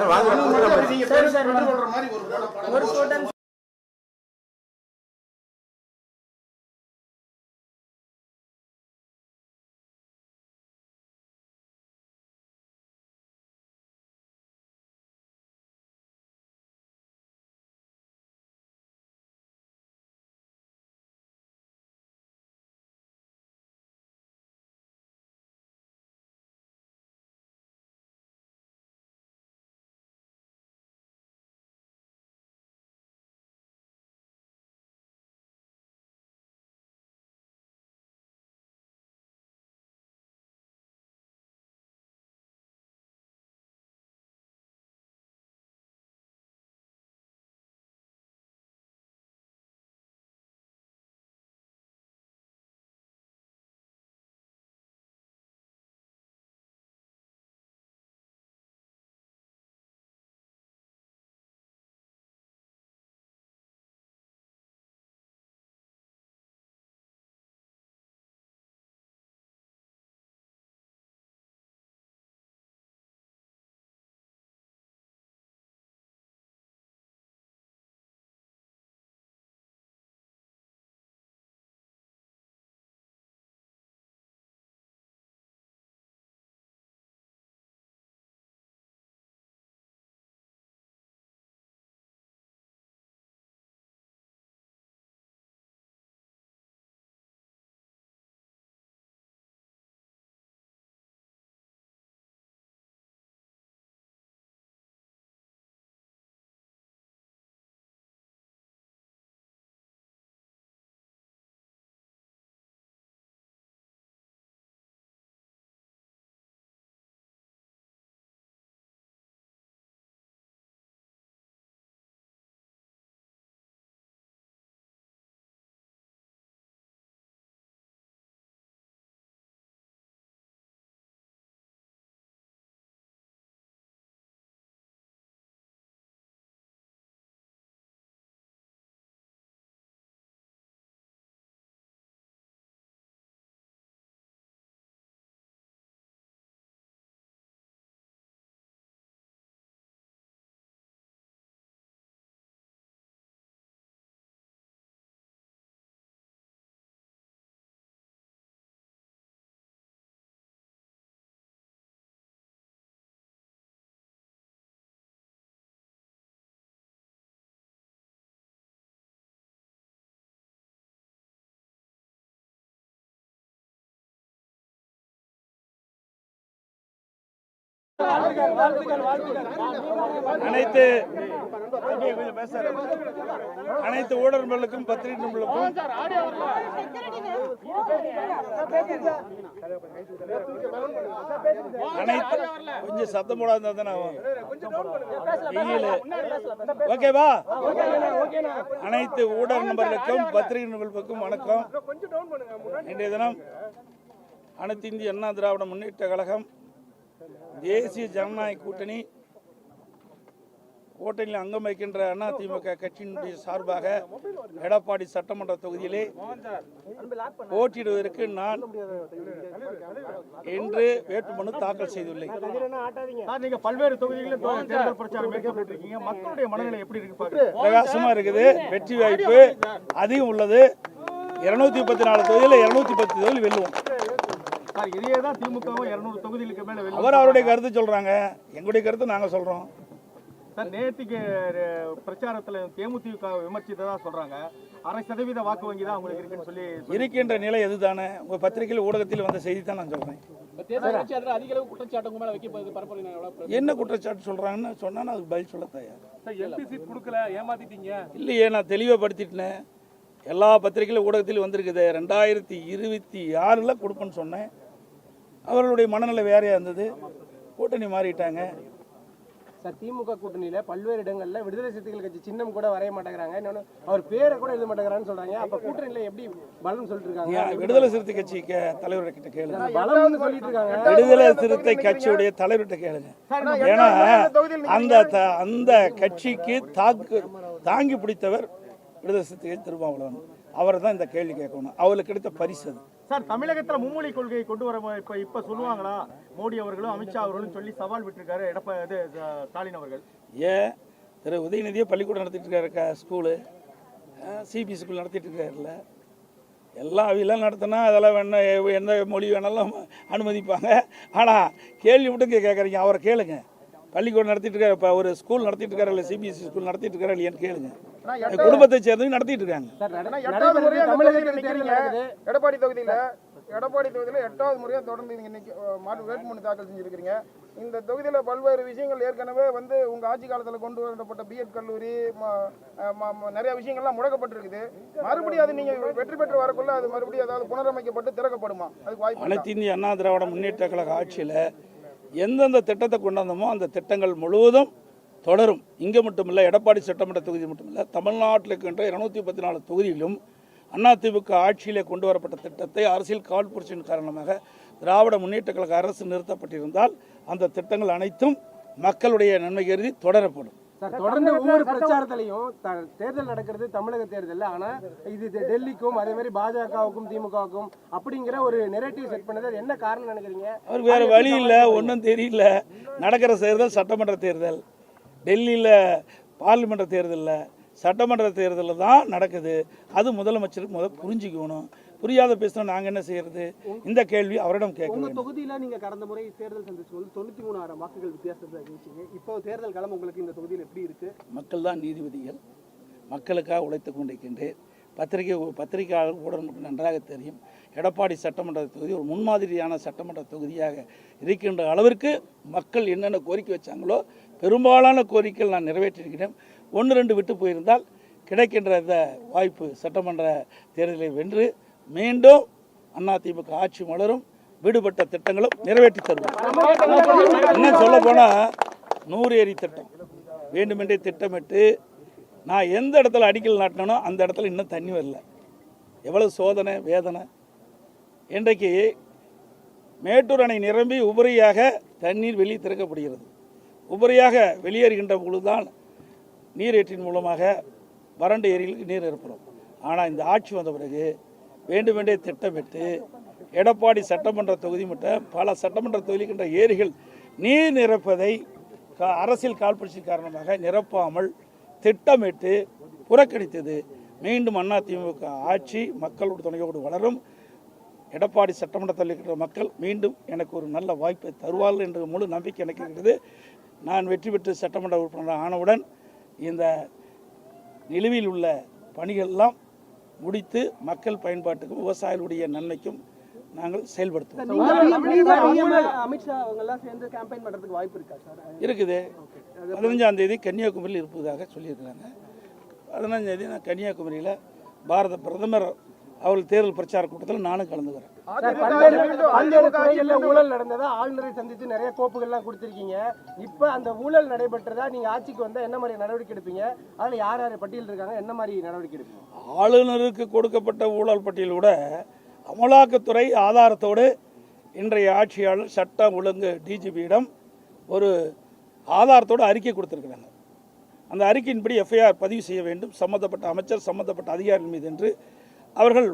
அனைத்து ஊடகங்களுக்கும் பத்திரிகை நண்பர்களுக்கும் கொஞ்சம் சத்தம் போடாத ஓகேவா? அனைத்து ஊடக நண்பர்களுக்கும் பத்திரிகை நண்பர்களுக்கும் வணக்கம். இன்றைய தினம் அனைத்து இந்திய அண்ணா திராவிட முன்னேற்ற கழகம் தேசிய ஜனநாயக கூட்டணி கூட்டணியில் அங்கம் வைக்கின்ற அதிமுக கட்சியினுடைய சார்பாக எடப்பாடி சட்டமன்ற தொகுதியிலே போட்டியிடுவதற்கு நான் இன்று வேட்புமனு தாக்கல் செய்துள்ளேன். நீங்க பல்வேறு தொகுதிகளில் தேர்தல் பிரச்சாரம் மேற்கொண்டு இருக்கீங்க. மக்களுடைய மனநிலை எப்படி இருக்கு? பிரகாசமா இருக்குது. வெற்றி வாய்ப்பு அதிகம் உள்ளது. 234 தொகுதியில் 210 தொகுதியில் வெல்லுவோம். இதே தான் திமுகவும் 200 தொகுதிகளுக்கு மேல வெல்லும். அவருடைய கருத்து சொல்றாங்க, எங்களுடைய கருத்து நாங்க சொல்றோம். சார், நேற்றுக்கு பிரச்சாரத்தில் தேமுதிக விமர்சித்ததா சொல்றாங்க. 1/2% வாக்கு வங்கி தான் உங்களுக்கு இருக்குன்னு சொல்லி இருக்கின்ற நிலை எதுதானே? உங்க பத்திரிகையில் ஊடகத்தில் வந்த செய்தி தான் நான் சொல்றேன். என்ன குற்றச்சாட்டு சொல்றாங்கன்னு சொன்னா அதுக்கு பதில் சொல்ல தயார். எம்பி சீட் கொடுக்கல, ஏமாத்திட்டீங்க. இல்லையே, நான் தெளிவுபடுத்திட்டேன். எல்லா பத்திரிகையிலும் ஊடகத்தில் வந்திருக்குது. 2026 கொடுப்பேன்னு சொன்னேன். அவர்களுடைய மனநிலை வேறையா இருந்தது. கூட்டணி மாறிட்டாங்க. சார், திமுக கூட்டணியில பல்வேறு இடங்கள்ல விடுதலை சிறுத்தைகள் கட்சி சின்னம் கூட வரைய மாட்டேங்கிறாங்க. இன்னொன்னு அவர் பேரை கூட எழுத மாட்டேங்கிறான்னு சொல்றாங்க. அப்ப கூட்டணியில எப்படி பலம் சொல்லிட்டு இருக்காங்க? விடுதலை சிறுத்தை கட்சி தலைவர் கிட்ட கேளுங்க. பலம்னு சொல்லிட்டு இருக்காங்க. விடுதலை சிறுத்தை கட்சியுடைய தலைவர்கிட்ட கேளுங்க. ஏன்னா அந்த கட்சிக்கு தாங்கி பிடித்தவர் விடுதலை சிறுத்தை திருமாவளவன். அவர் தான் இந்த கேள்வி கேட்கணும். அவருக்கு கிடைத்த பரிசு அது. சார், தமிழகத்துல மும்மொழி கொள்கையை கொண்டு வர இப்ப சொல்லுவாங்களா? மோடி அவர்களும் அமித்ஷா அவர்களும் சொல்லி சவால் விட்டுருக்காரு ஸ்டாலின் அவர்கள். ஏன் திரு உதயநிதியை பள்ளிக்கூடம் நடத்திட்டு இருக்காரு, ஸ்கூலு சிபி ஸ்கூல் நடத்திட்டு இருக்காருல்ல. எல்லா அவையெல்லாம் நடத்தினா அதெல்லாம் வேணா எந்த மொழி வேணாலும் அனுமதிப்பாங்க. ஆனால் கேள்வி மட்டும் கேட்குறீங்க. அவரை கேளுங்க. பள்ளிக்கூடம் நடத்திட்டு இருக்காரு, இப்போ ஒரு ஸ்கூல் நடத்திட்டு இருக்காரு, இல்லை சிபிஎஸ்சி ஸ்கூல் நடத்திட்டு இருக்காரு இல்லையான்னு கேளுங்க. குடும்பத்தை சேர்ந்து நடத்திட்டு இருக்காங்க. எடப்பாடி தொகுதியில் 8வது முறையாக தொடர்ந்து இன்னைக்கு வேட்புமனு தாக்கல் செஞ்சிருக்கிறீங்க. இந்த தொகுதியில் பல்வேறு விஷயங்கள் ஏற்கனவே உங்க ஆட்சி காலத்தில் கொண்டு வரப்பட்ட பிஎட் கல்லூரி நிறைய விஷயங்கள்லாம் முடக்கப்பட்டிருக்குது. மறுபடியும் அது நீங்க வெற்றி பெற்று வரக்குள்ள அது மறுபடியும் ஏதாவது புனரமைக்கப்பட்டு திறக்கப்படுமா? அதுக்கு வாய்ப்பு. அனைத்து இந்திய அண்ணா திராவிட முன்னேற்ற கழக ஆட்சியில் எந்தெந்த திட்டத்தை கொண்டாந்தோமோ அந்த திட்டங்கள் முழுவதும் தொடரும். இங்கே மட்டுமில்லை, எடப்பாடி சட்டமன்ற தொகுதி மட்டுமில்லை, தமிழ்நாட்டில் இருக்கின்ற 214 தொகுதியிலும் அதிமுக ஆட்சியிலே கொண்டு வரப்பட்ட திட்டத்தை அரசியல் காழ்ப்புணர்ச்சியின் காரணமாக திராவிட முன்னேற்ற கழக அரசு நிறுத்தப்பட்டிருந்தால் அந்த திட்டங்கள் அனைத்தும் மக்களுடைய நன்மை கருதி தொடரப்படும். தொடர்ந்து ஒவ்வொரு பிரச்சாரத்திலையும் தேர்தல் நடக்கிறது தமிழக தேர்தல். ஆனா இது டெல்லிக்கும் அதே மாதிரி பாஜகவுக்கும் திமுகவுக்கும் அப்படிங்கிற ஒரு நெரேட்டிவ் செட் பண்ணது என்ன காரணம் நினைக்கிறீங்க? அவர் வேற வழி இல்லை, ஒன்றும் தெரியல. நடக்கிற தேர்தல் சட்டமன்ற தேர்தல், டெல்லியில் பார்லிமெண்ட் தேர்தலில் சட்டமன்ற தேர்தலில் தான் நடக்குது. அது முதலமைச்சருக்கு புரிஞ்சுக்கணும். புரியாத பேசினா நாங்கள் என்ன செய்யறது? இந்த கேள்வி அவரிடம் கேட்கணும். தொகுதியில் நீங்கள் கடந்த முறை தேர்தல் சந்திச்சு 93,000 வாக்குகள் வித்தியாசத்தை ஜெயிச்சிங்க. இப்போ தேர்தல் களம் உங்களுக்கு இந்த தொகுதியில் எப்படி இருக்கு? மக்கள் தான் நீதிபதிகள். மக்களுக்காக உழைத்து கொண்டிருக்கின்றேன். பத்திரிகையாளர் ஊடகம் நன்றாக தெரியும். எடப்பாடி சட்டமன்ற தொகுதி ஒரு முன்மாதிரியான சட்டமன்ற தொகுதியாக இருக்கின்ற அளவிற்கு மக்கள் என்னென்ன கோரிக்கை வச்சாங்களோ பெரும்பாலான கோரிக்கைகள் நான் நிறைவேற்றியிருக்கிறேன். 1-2 விட்டு போயிருந்தால் கிடைக்கின்ற இந்த வாய்ப்பு சட்டமன்ற தேர்தலை வென்று மீண்டும் அதிமுக ஆட்சி மலரும், விடுபட்ட திட்டங்களும் நிறைவேற்றி தருவோம். இன்னும் சொல்ல போனால் 100 ஏரி திட்டம் வேண்டுமென்றே திட்டமிட்டு நான் எந்த இடத்துல அடிக்கல் நாட்டினோ அந்த இடத்துல இன்னும் தண்ணி வரல. எவ்வளவு சோதனை வேதனை. இன்றைக்கு மேட்டூர் அணை நிரம்பி உபரியாக தண்ணீர் வெளியே திறக்கப்படுகிறது. உபரியாக வெளியேறுகின்ற பொழுதுதான் நீரேற்றின் மூலமாக வறண்ட ஏரிகளுக்கு நீர் ஏற்படும். ஆனால் இந்த ஆட்சி வந்த பிறகு வேண்டுமென்றே திட்டமிட்டு எடப்பாடி சட்டமன்ற தொகுதி மட்டும் பல சட்டமன்ற தொகுதிக்கின்ற ஏரிகள் நீர் நிரப்பதை அரசியல் காழ்ப்புணர்ச்சி காரணமாக நிரப்பாமல் திட்டமிட்டு புறக்கணித்தது. மீண்டும் அதிமுக ஆட்சி மக்களோட துணையோடு வளரும். எடப்பாடி சட்டமன்றத்தில் இருக்கிற மக்கள் மீண்டும் எனக்கு ஒரு நல்ல வாய்ப்பை தருவார்கள் என்ற முழு நம்பிக்கை எனக்கு இருக்கிறது. நான் வெற்றி பெற்று சட்டமன்ற உறுப்பினர் ஆனவுடன் இந்த நிலுவையில் உள்ள பணிகளெல்லாம் முடித்து மக்கள் பயன்பாட்டுக்கும் விவசாயிகளுடைய நன்மைக்கும் நாங்கள் செயல்படுத்துவோம். அமித்ஷா அவங்கெல்லாம் சேர்ந்து கேம்பெயின் பண்ணுறதுக்கு வாய்ப்பு இருக்கா சார்? இருக்குது. 15ஆம் தேதி கன்னியாகுமரியில் இருப்பதாக சொல்லியிருக்கிறாங்க. 15ஆம் தேதி நான் கன்னியாகுமரியில் பாரத பிரதமர் அவர்கள் தேர்தல் பிரச்சார கூட்டத்தில் நானும் கலந்துக்கிறேன். பல்வேறு துறைகளில் ஊழல் நடந்ததா ஆளுநரை சந்தித்து நிறைய கோப்புகள்லாம் கொடுத்துருக்கீங்க. இப்போ அந்த ஊழல் நடைபெற்றதா நீங்கள் ஆட்சிக்கு வந்தால் என்ன மாதிரி நடவடிக்கை எடுப்பீங்க? அதில் யார் யார் பட்டியல் இருக்காங்க, என்ன மாதிரி நடவடிக்கை எடுப்பீங்க? ஆளுநருக்கு கொடுக்கப்பட்ட ஊழல் பட்டியலோட அமலாக்கத்துறை ஆதாரத்தோடு இன்றைய ஆட்சியாளர் சட்ட ஒழுங்கு டிஜிபியிடம் ஒரு ஆதாரத்தோடு அறிக்கை கொடுத்துருக்குறாங்க. அந்த அறிக்கையின்படி எஃப்ஐஆர் பதிவு செய்ய வேண்டும் சம்பந்தப்பட்ட அமைச்சர் சம்பந்தப்பட்ட அதிகாரிகள் மீது என்று அவர்கள்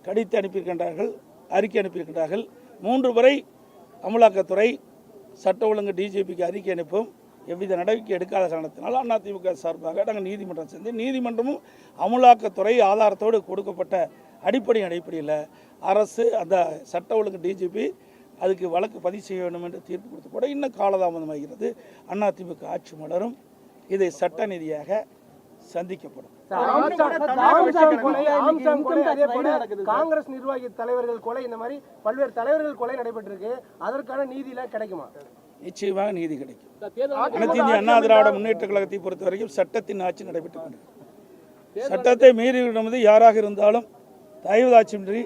கடித்து அனுப்பியிருக்கின்றார்கள், அறிக்கை அனுப்பியிருக்கின்றார்கள். 3 முறை அமலாக்கத்துறை சட்ட ஒழுங்கு டிஜிபிக்கு அறிக்கை அனுப்பும் எவ்வித நடவடிக்கை எடுக்காத காரணத்தினால் அதிமுக சார்பாக நாங்கள் நீதிமன்றம் சென்று நீதிமன்றமும் அமலாக்கத்துறை ஆதாரத்தோடு கொடுக்கப்பட்ட அடிப்படையில் அரசு அந்த சட்ட ஒழுங்கு டிஜிபி அதுக்கு வழக்கு பதிவு செய்ய வேண்டும் என்று தீர்ப்பு கொடுத்து கூட இன்னும் காலதாமதமாகிறது. அதிமுக ஆட்சி மலரும், இதை சட்ட ரீதியாக சந்திக்கப்படும். காங்கிரஸ் நிர்வாகி தலைவர்கள் கொலை, இந்த மாதிரி பல்வேறு தலைவர்கள் கொலை நடைபெற்றிருக்கு. அதற்கான நீதியெல்லாம் கிடைக்குமா? நிச்சயமாக நீதி கிடைக்கும். அனைத்து இந்திய அண்ணா திராவிட முன்னேற்ற கழகத்தை பொறுத்த வரைக்கும் சட்டத்தின் ஆட்சி நடைபெற்றுக் கொண்டிருக்கிறது. சட்டத்தை மீறி யாராக இருந்தாலும் தயவுதாட்சியின்றி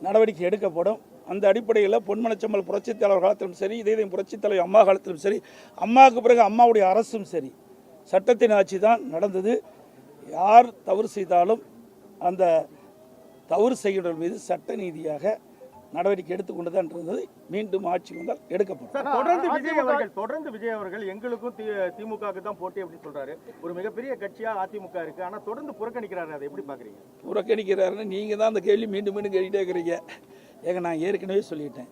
நடவடிக்கை எடுக்கப்படும். அந்த அடிப்படையில் பொன்மனச்செம்மல் புரட்சித் தலைவர் காலத்திலும் சரி, இதே புரட்சித் தலைவர் அம்மா காலத்திலும் சரி, அம்மாவுக்கு பிறகு அம்மாவுடைய அரசும் சரி, சட்டத்தின் ஆட்சி தான் நடந்தது. யார் தவறு செய்தாலும் அந்த தவறு செய்கிறவர்கள் மீது சட்ட நீதியாக நடவடிக்கை எடுத்துக்கொண்டுதான் இருந்தது. மீண்டும் ஆட்சி வந்தால் எடுக்கப்படும். தொடர்ந்து விஜய் அவர்கள் எங்களுக்கும் திமுகவுக்கு தான் போட்டி அப்படின்னு சொல்றாரு. ஒரு மிகப்பெரிய கட்சியா அதிமுக இருக்கு, ஆனா தொடர்ந்து புறக்கணிக்கிறாரு. அதை எப்படி பாக்குறீங்க? புறக்கணிக்கிறாருன்னு நீங்க தான் அந்த கேள்வி மீண்டும் மீண்டும் கேட்டுட்டே இருக்கிறீங்க. ஏங்க நான் ஏற்கனவே சொல்லிட்டேன்,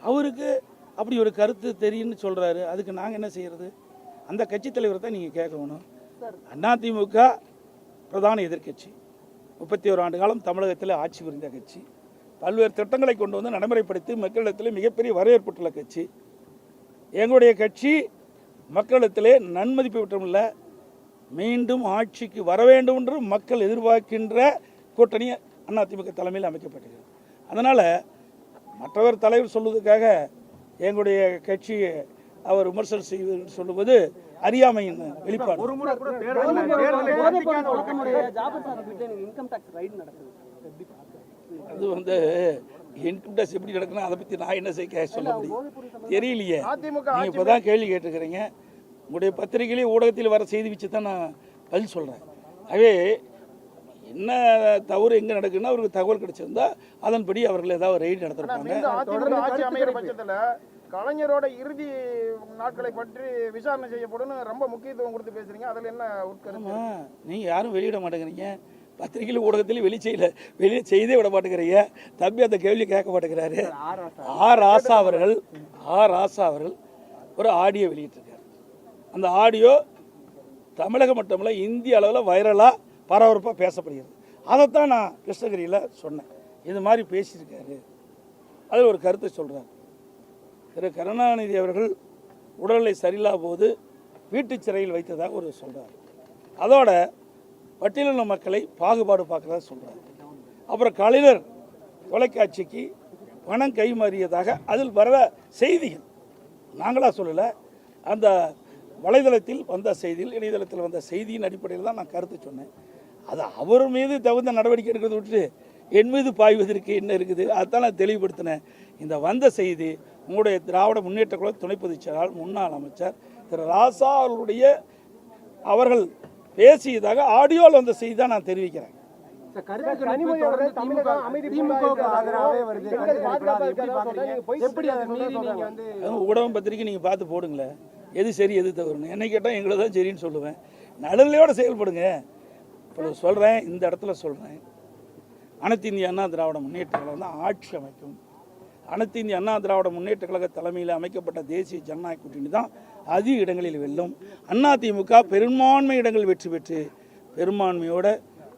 அவருக்கு அப்படி ஒரு கருத்து தெரியும்னு சொல்றாரு. அதுக்கு நாங்கள் என்ன செய்யறது? அந்த கட்சி தலைவரை தான் நீங்கள் கேட்கணும். அதிமுக பிரதான எதிர்க்கட்சி, 31 ஆண்டு காலம் தமிழகத்தில் ஆட்சி புரிந்த கட்சி, பல்வேறு திட்டங்களை கொண்டு வந்து நடைமுறைப்படுத்தி மக்களிடத்தில் மிகப்பெரிய வரவேற்புள்ள கட்சி. எங்களுடைய கட்சி மக்களிடத்திலே நன்மதிப்பு பெற்றுள்ள மீண்டும் ஆட்சிக்கு வர வேண்டும் என்று மக்கள் எதிர்பார்க்கின்ற கூட்டணி அதிமுக தலைமையில் அமைக்கப்பட்டது. அதனால் மற்றவர் தலைவர் சொல்வதற்காக எங்களுடைய கட்சி அவர் விமர்சனம் செய்வது சொல்லுவது அறியாமையின் வெளிப்பாடு. அது வந்து இன்கம் டேக்ஸ் எப்படி நடக்கணும், அதை பற்றி நான் என்ன செய்ய சொல்ல முடியும் தெரியலையே. நீங்கள் இப்போ தான் கேள்வி கேட்டுக்கிறீங்க. உங்களுடைய பத்திரிகையிலே ஊடகத்தில் வர செய்தி வச்சு தான் நான் பதில் சொல்கிறேன். ஆகவே என்ன தவறு எங்கே நடக்குன்னா அவருக்கு தகவல் கிடைச்சிருந்தா அதன்படி அவர்கள் ஏதாவது ரெய்டு நடத்திருப்பாங்க. கலைஞரோட இறுதி நாட்களை பற்றி விசாரணை செய்யப்படும் ரொம்ப முக்கியத்துவம் கொடுத்து பேசுறீங்க. அதில் என்ன உட்கருத்து? நீங்கள் யாரும் வெளியிட மாட்டேங்கிறீங்க, பத்திரிகையில் ஊடகத்தில் வெளியே செய்தே விட மாட்டேங்கிறீங்க. தம்பி அந்த கேள்வி கேட்க மாட்டேங்கிறாரு. ஆர் ராசா அவர்கள் ஒரு ஆடியோ வெளியிட்டிருக்காரு. அந்த ஆடியோ தமிழகம் மட்டுமல்ல இந்திய அளவில் வைரலாக பரபரப்பாக பேசப்படுகிறது. அதைத்தான் நான் கிருஷ்ணகிரியில் சொன்னேன். இது மாதிரி பேசியிருக்காரு, அதில் ஒரு கருத்தை சொல்கிறார். திரு கருணாநிதி அவர்கள் உடல்நிலை சரியில்லாத போது வீட்டு சிறையில் வைத்ததாக ஒரு சொல்கிறார். அதோட பட்டியலின மக்களை பாகுபாடு பார்க்குறதா சொல்கிறார். அப்புறம் கலைஞர் தொலைக்காட்சிக்கு பணம் கைமாறியதாக அதில் வர செய்திகள் நாங்களாக சொல்லலை, அந்த வலைதளத்தில் வந்த செய்தியில் இணையதளத்தில் வந்த செய்தியின் அடிப்படையில் தான் நான் கருத்து சொன்னேன். அது அவர் மீது தகுந்த நடவடிக்கை எடுக்கிறத விட்டு என் மீது பாய்வதற்கு என்ன இருக்குது, அதுதான் நான் தெளிவுபடுத்தினேன். இந்த வந்த செய்தி உங்களுடைய திராவிட முன்னேற்ற கழக துணை பொதுச் செயலாளர் முன்னாள் அமைச்சர் திரு ராசா அவர்கள் பேசியதாக ஆடியோவில் வந்த செய்தி தான் நான் தெரிவிக்கிறேன். ஊடகம் பத்திரிக்கை நீங்கள் பார்த்து போடுங்களேன், எது சரி எது தவறுன்னு. என்னை கேட்டால் எங்களை தான் சரின்னு சொல்லுவேன். நடுநிலையோடு செயல்படுங்க. இப்போ சொல்கிறேன், இந்த இடத்துல சொல்கிறேன், அனைத்து இந்திய அண்ணா திராவிட முன்னேற்ற கழகம் தான் ஆட்சி அமைக்கும். அனைத்து இந்திய அண்ணா திராவிட முன்னேற்ற கழக தலைமையில் அமைக்கப்பட்ட தேசிய ஜனநாயக கூட்டணி தான் அதிக இடங்களில் வெல்லும். அதிமுக பெரும்பான்மை இடங்கள் வெற்றி பெற்று பெரும்பான்மையோட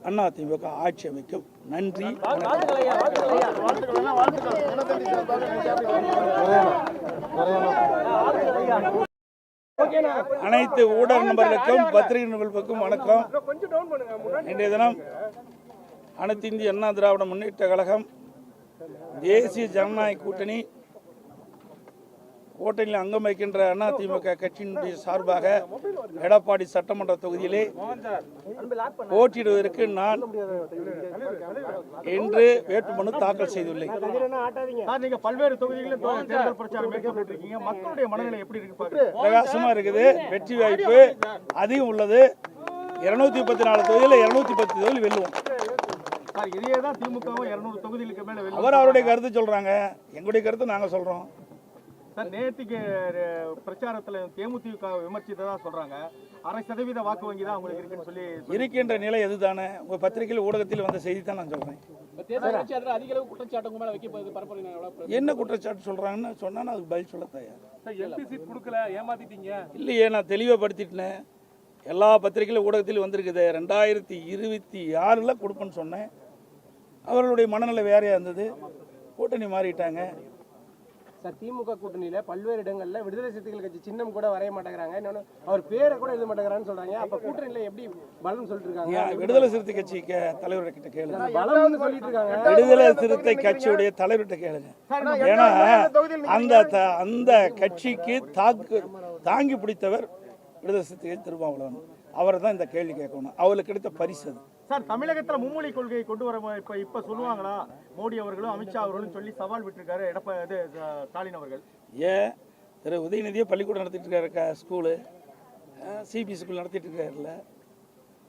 அதிமுக ஆட்சி அமைக்கும். நன்றி. அனைத்து ஊடக நண்பர்களுக்கும் பத்திரிகை நண்பர்களுக்கும் வணக்கம். இன்றைய தினம் அனைத்து இந்திய அண்ணா திராவிட முன்னேற்ற கழகம் தேசிய ஜனநாயக கூட்டணியில் அங்கம் வைக்கின்ற அதிமுக கட்சியினுடைய சார்பாக எடப்பாடி சட்டமன்ற தொகுதியிலே போட்டியிடுவதற்கு நான் இன்று வேட்புமனு தாக்கல் செய்துள்ளேன். நீங்க பல்வேறு தொகுதிகளில் தேர்தல் பிரச்சாரம் மேற்கொண்டிருக்கீங்க. மக்களுடைய மனநிலை எப்படி இருக்கு? பிரகாசமா இருக்குது. வெற்றி வாய்ப்பு அதிகம் உள்ளது. 234 தொகுதியில் 210 தொகுதியில் வெல்லுவோம். இதேதான் திமுகவும் 200 தொகுதிகளுக்கு மேல அவர் அவருடைய கருத்து சொல்றாங்க, எங்களுடைய கருத்து நாங்க சொல்றோம். சார் நேற்றுக்கு பிரச்சாரத்தில் தேமுதிக விமர்சித்ததா சொல்றாங்க. 1/2% வாக்கு வங்கி தான் உங்களுக்கு இருக்குன்னு சொல்லி இருக்கின்ற நிலை எதுதானே உங்கள் பத்திரிகையில் ஊடகத்தில் வந்த செய்தி தான் நான் சொல்கிறேன். அதிக அளவு குற்றச்சாட்டு உங்க மேல வைக்கப்படுது பரப்புரை. என்ன குற்றச்சாட்டு சொல்கிறாங்கன்னு சொன்னால் அதுக்கு பதில் சொல்ல தயார். எம்பி சீட் கொடுக்கல, ஏமாத்திட்டீங்க. இல்லையே, நான் தெளிவுபடுத்திட்டேன். எல்லா பத்திரிகையிலும் ஊடகத்திலும் வந்திருக்குது. 2026 கொடுப்பேன்னு சொன்னேன். அவர்களுடைய மனநிலை வேறையாக இருந்தது. கூட்டணி மாறிட்டாங்க. சார் திமுக கூட்டணியில பல்வேறு இடங்கள்ல விடுதலை சிறுத்தைகள் கட்சி சின்னம் கூட வரைய மாட்டேங்கிறாங்க, இன்னொன்று அவர் பேரை கூட எழுத மாட்டேங்கிறான்னு சொல்றாங்க. அப்ப கூட்டணியில எப்படி பலம் சொல்லிட்டு இருக்காங்க? விடுதலை சிறுத்தை கட்சி தலைவர்கிட்ட கேளுங்க. பலம்னு சொல்லிட்டு இருக்காங்க. விடுதலை சிறுத்தை கட்சியுடைய தலைவர்கிட்ட கேளுங்க. ஏன்னா அந்த கட்சிக்கு தாங்கி பிடித்தவர் விடுதலை சிறுத்தை திருமாவளவன். அவர் தான் இந்த கேள்வி கேட்கணும். அவருக்கு கிடைத்த பரிசு அது. சார் தமிழகத்தில் மும்மொழி கொள்கையை கொண்டு வர இப்ப சொல்லுவாங்களா மோடி அவர்களும் அமித்ஷா அவர்களும் சொல்லி சவால் விட்டுருக்காரு ஸ்டாலின் அவர்கள். ஏன் திரு உதயநிதியை பள்ளிக்கூடம் நடத்திட்டு இருக்காரு, ஸ்கூலு சிபிஎஸ்சி ஸ்கூல் நடத்திட்டு இருக்காருல்ல.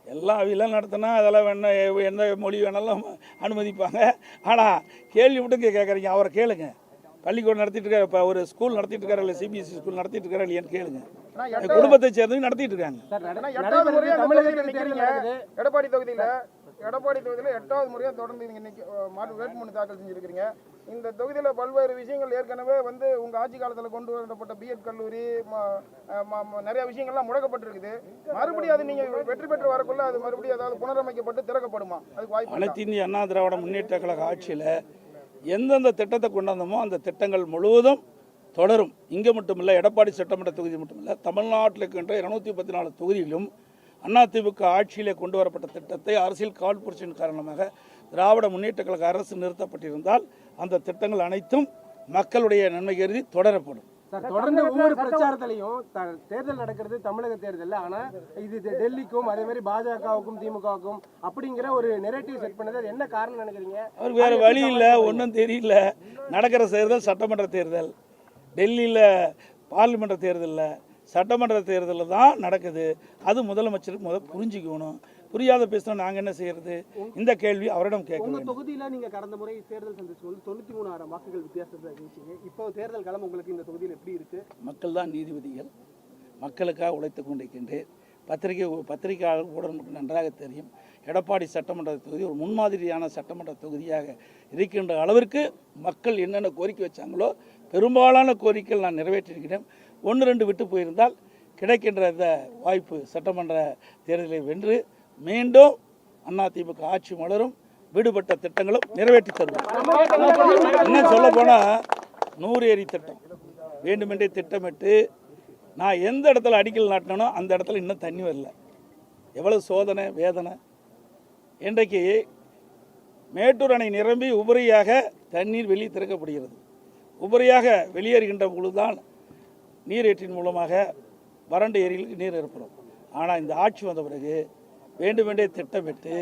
எல்லாம் அவையெல்லாம் நடத்தினா அதெல்லாம் வேணா எந்த மொழி வேணாலும் அனுமதிப்பாங்க. ஆனால் கேள்வி விட்டு கேட்குறீங்க. அவரை கேளுங்க. பள்ளிக்கூடம் நடத்திட்டு இருக்காரு, இப்போ ஒரு ஸ்கூல் நடத்திட்டு இருக்காரு, இல்லை சிபிஎஸ்சி ஸ்கூல் நடத்திட்டு இருக்காரு இல்லையான்னு கேளுங்க. குடும்பத்தை சேர்ந்து நடத்திட்டு இருக்காங்க. எடப்பாடி தொகுதியில் 8வது முறையாக தொடர்ந்து இன்னைக்கு வேட்புமனு தாக்கல் செஞ்சிருக்கிறீங்க. இந்த தொகுதியில் பல்வேறு விஷயங்கள் ஏற்கனவே வந்து உங்க ஆட்சி காலத்தில் கொண்டு வரப்பட்ட பிஎட் கல்லூரி நிறைய விஷயங்கள்லாம் முடக்கப்பட்டிருக்குது. மறுபடியும் அது நீங்க வெற்றி பெற்று வரக்குள்ள அது மறுபடியும் ஏதாவது புனரமைக்கப்பட்டு திறக்கப்படுமா? அதுக்கு வாய்ப்பு. அனைத்து இந்திய அண்ணா திராவிட முன்னேற்ற கழக ஆட்சியில் எந்தெந்த திட்டத்தை கொண்டு வந்தோமோ அந்த திட்டங்கள் முழுவதும் தொடரும். இங்கே மட்டுமில்லை, எடப்பாடி சட்டமன்ற தொகுதி மட்டுமில்லை, தமிழ்நாட்டில் இருக்கின்ற 214 தொகுதியிலும் அதிமுக ஆட்சியிலே கொண்டு வரப்பட்ட திட்டத்தை அரசியல் காழ்ப்புணர்ச்சியின் காரணமாக திராவிட முன்னேற்ற கழக அரசு நிறுத்தப்பட்டிருந்தால் அந்த திட்டங்கள் அனைத்தும் மக்களுடைய நன்மை கருதி தொடரப்படும். தொடர்ந்து ஒவ்வொரு பிரச்சாரத்திலையும் தேர்தல் நடக்கிறது தமிழக தேர்தல், ஆனா இது டெல்லிக்கும் அதே மாதிரி பாஜகவுக்கும் திமுகவுக்கும் அப்படிங்கிற ஒரு நெரேட்டிவ் செட் பண்ணது என்ன காரணம் நினைக்கிறீங்க? அவர் வேற வழி இல்லை, ஒன்றும் தெரியல. நடக்கிற தேர்தல் சட்டமன்ற தேர்தல், டெல்லியில் பார்லிமெண்ட் தேர்தலில் சட்டமன்ற தேர்தலில் தான் நடக்குது. அது முதலமைச்சருக்கு புரிஞ்சுக்கணும். புரியாத பேசினா நாங்கள் என்ன செய்யறது? இந்த கேள்வி அவரிடம் கேட்கணும். தொகுதியில் நீங்கள் கடந்த முறை தேர்தல் சந்திச்சு 93,000 வாக்குகள் வித்தியாசத்தை இருந்துச்சு. இப்போ தேர்தல் களம் உங்களுக்கு இந்த தொகுதியில் எப்படி இருக்கு? மக்கள் தான் நீதிபதிகள். மக்களுக்காக உழைத்துக் கொண்டிருக்கின்றேன். பத்திரிகையாளர் ஊடகம் நன்றாக தெரியும். எடப்பாடி சட்டமன்ற தொகுதி ஒரு முன்மாதிரியான சட்டமன்ற தொகுதியாக இருக்கின்ற அளவிற்கு மக்கள் என்னென்ன கோரிக்கை வச்சாங்களோ பெரும்பாலான கோரிக்கைகள் நான் நிறைவேற்றியிருக்கிறேன். 1-2 விட்டு போயிருந்தால் கிடைக்கின்ற இந்த வாய்ப்பு சட்டமன்ற தேர்தலை வென்று மீண்டும் அதிமுக ஆட்சி மலரும், விடுபட்ட திட்டங்களும் நிறைவேற்றி தருவோம். இன்னும் சொல்ல போனால் 100 ஏரி திட்டம் வேண்டுமென்றே திட்டமிட்டு நான் எந்த இடத்துல அடிக்கல் நாட்டினோ அந்த இடத்துல இன்னும் தண்ணி வரல. எவ்வளவு சோதனை வேதனை. இன்றைக்கு மேட்டூர் அணை நிரம்பி உபரியாக தண்ணீர் வெளியே திறக்கப்படுகிறது. உபரியாக வெளியேறுகின்ற பொழுதுதான் நீரேற்றின் மூலமாக வறண்ட ஏரிகளுக்கு நீர் ஏற்படும். ஆனால் இந்த ஆட்சி வந்த பிறகு வேண்டுமென்றே திட்டமிட்டு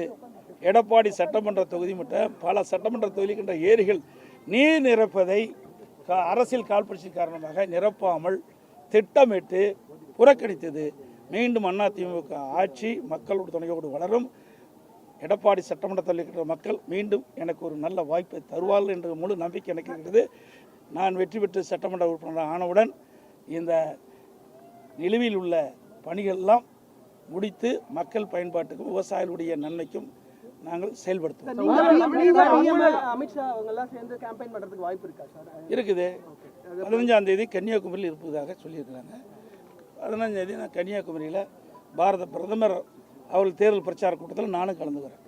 எடப்பாடி சட்டமன்ற தொகுதி மட்டும் பல சட்டமன்ற தொகுதிக்கின்ற ஏரிகள் நீர் நிரப்பதை அரசியல் காழ்ப்புணர்ச்சி காரணமாக நிரப்பாமல் திட்டமிட்டு புறக்கணித்தது. மீண்டும் அதிமுக ஆட்சி மக்களோட துணையோடு வளரும். எடப்பாடி சட்டமன்றத்தில் இருக்கிற மக்கள் மீண்டும் எனக்கு ஒரு நல்ல வாய்ப்பை தருவார்கள் என்ற முழு நம்பிக்கை எனக்கு இருக்கிறது. நான் வெற்றி பெற்று சட்டமன்ற உறுப்பினர் ஆனவுடன் இந்த நிலுவையில் உள்ள பணிகளெல்லாம் முடித்து மக்கள் பயன்பாட்டுக்கும் விவசாயிகளுடைய நன்மைக்கும் நாங்கள் செயல்படுத்துவோம். அமித்ஷா அவங்கெல்லாம் சேர்ந்து கேம்பெயின் பண்ணுறதுக்கு வாய்ப்பு இருக்கா சார்? இருக்குது. 15ஆம் தேதி கன்னியாகுமரியில் இருப்பதாக சொல்லியிருக்கிறாங்க. 15ஆம் தேதி நான் கன்னியாகுமரியில் பாரத பிரதமர் அவர்கள் தேர்தல் பிரச்சார கூட்டத்தில் நானும் கலந்துக்கிறேன்.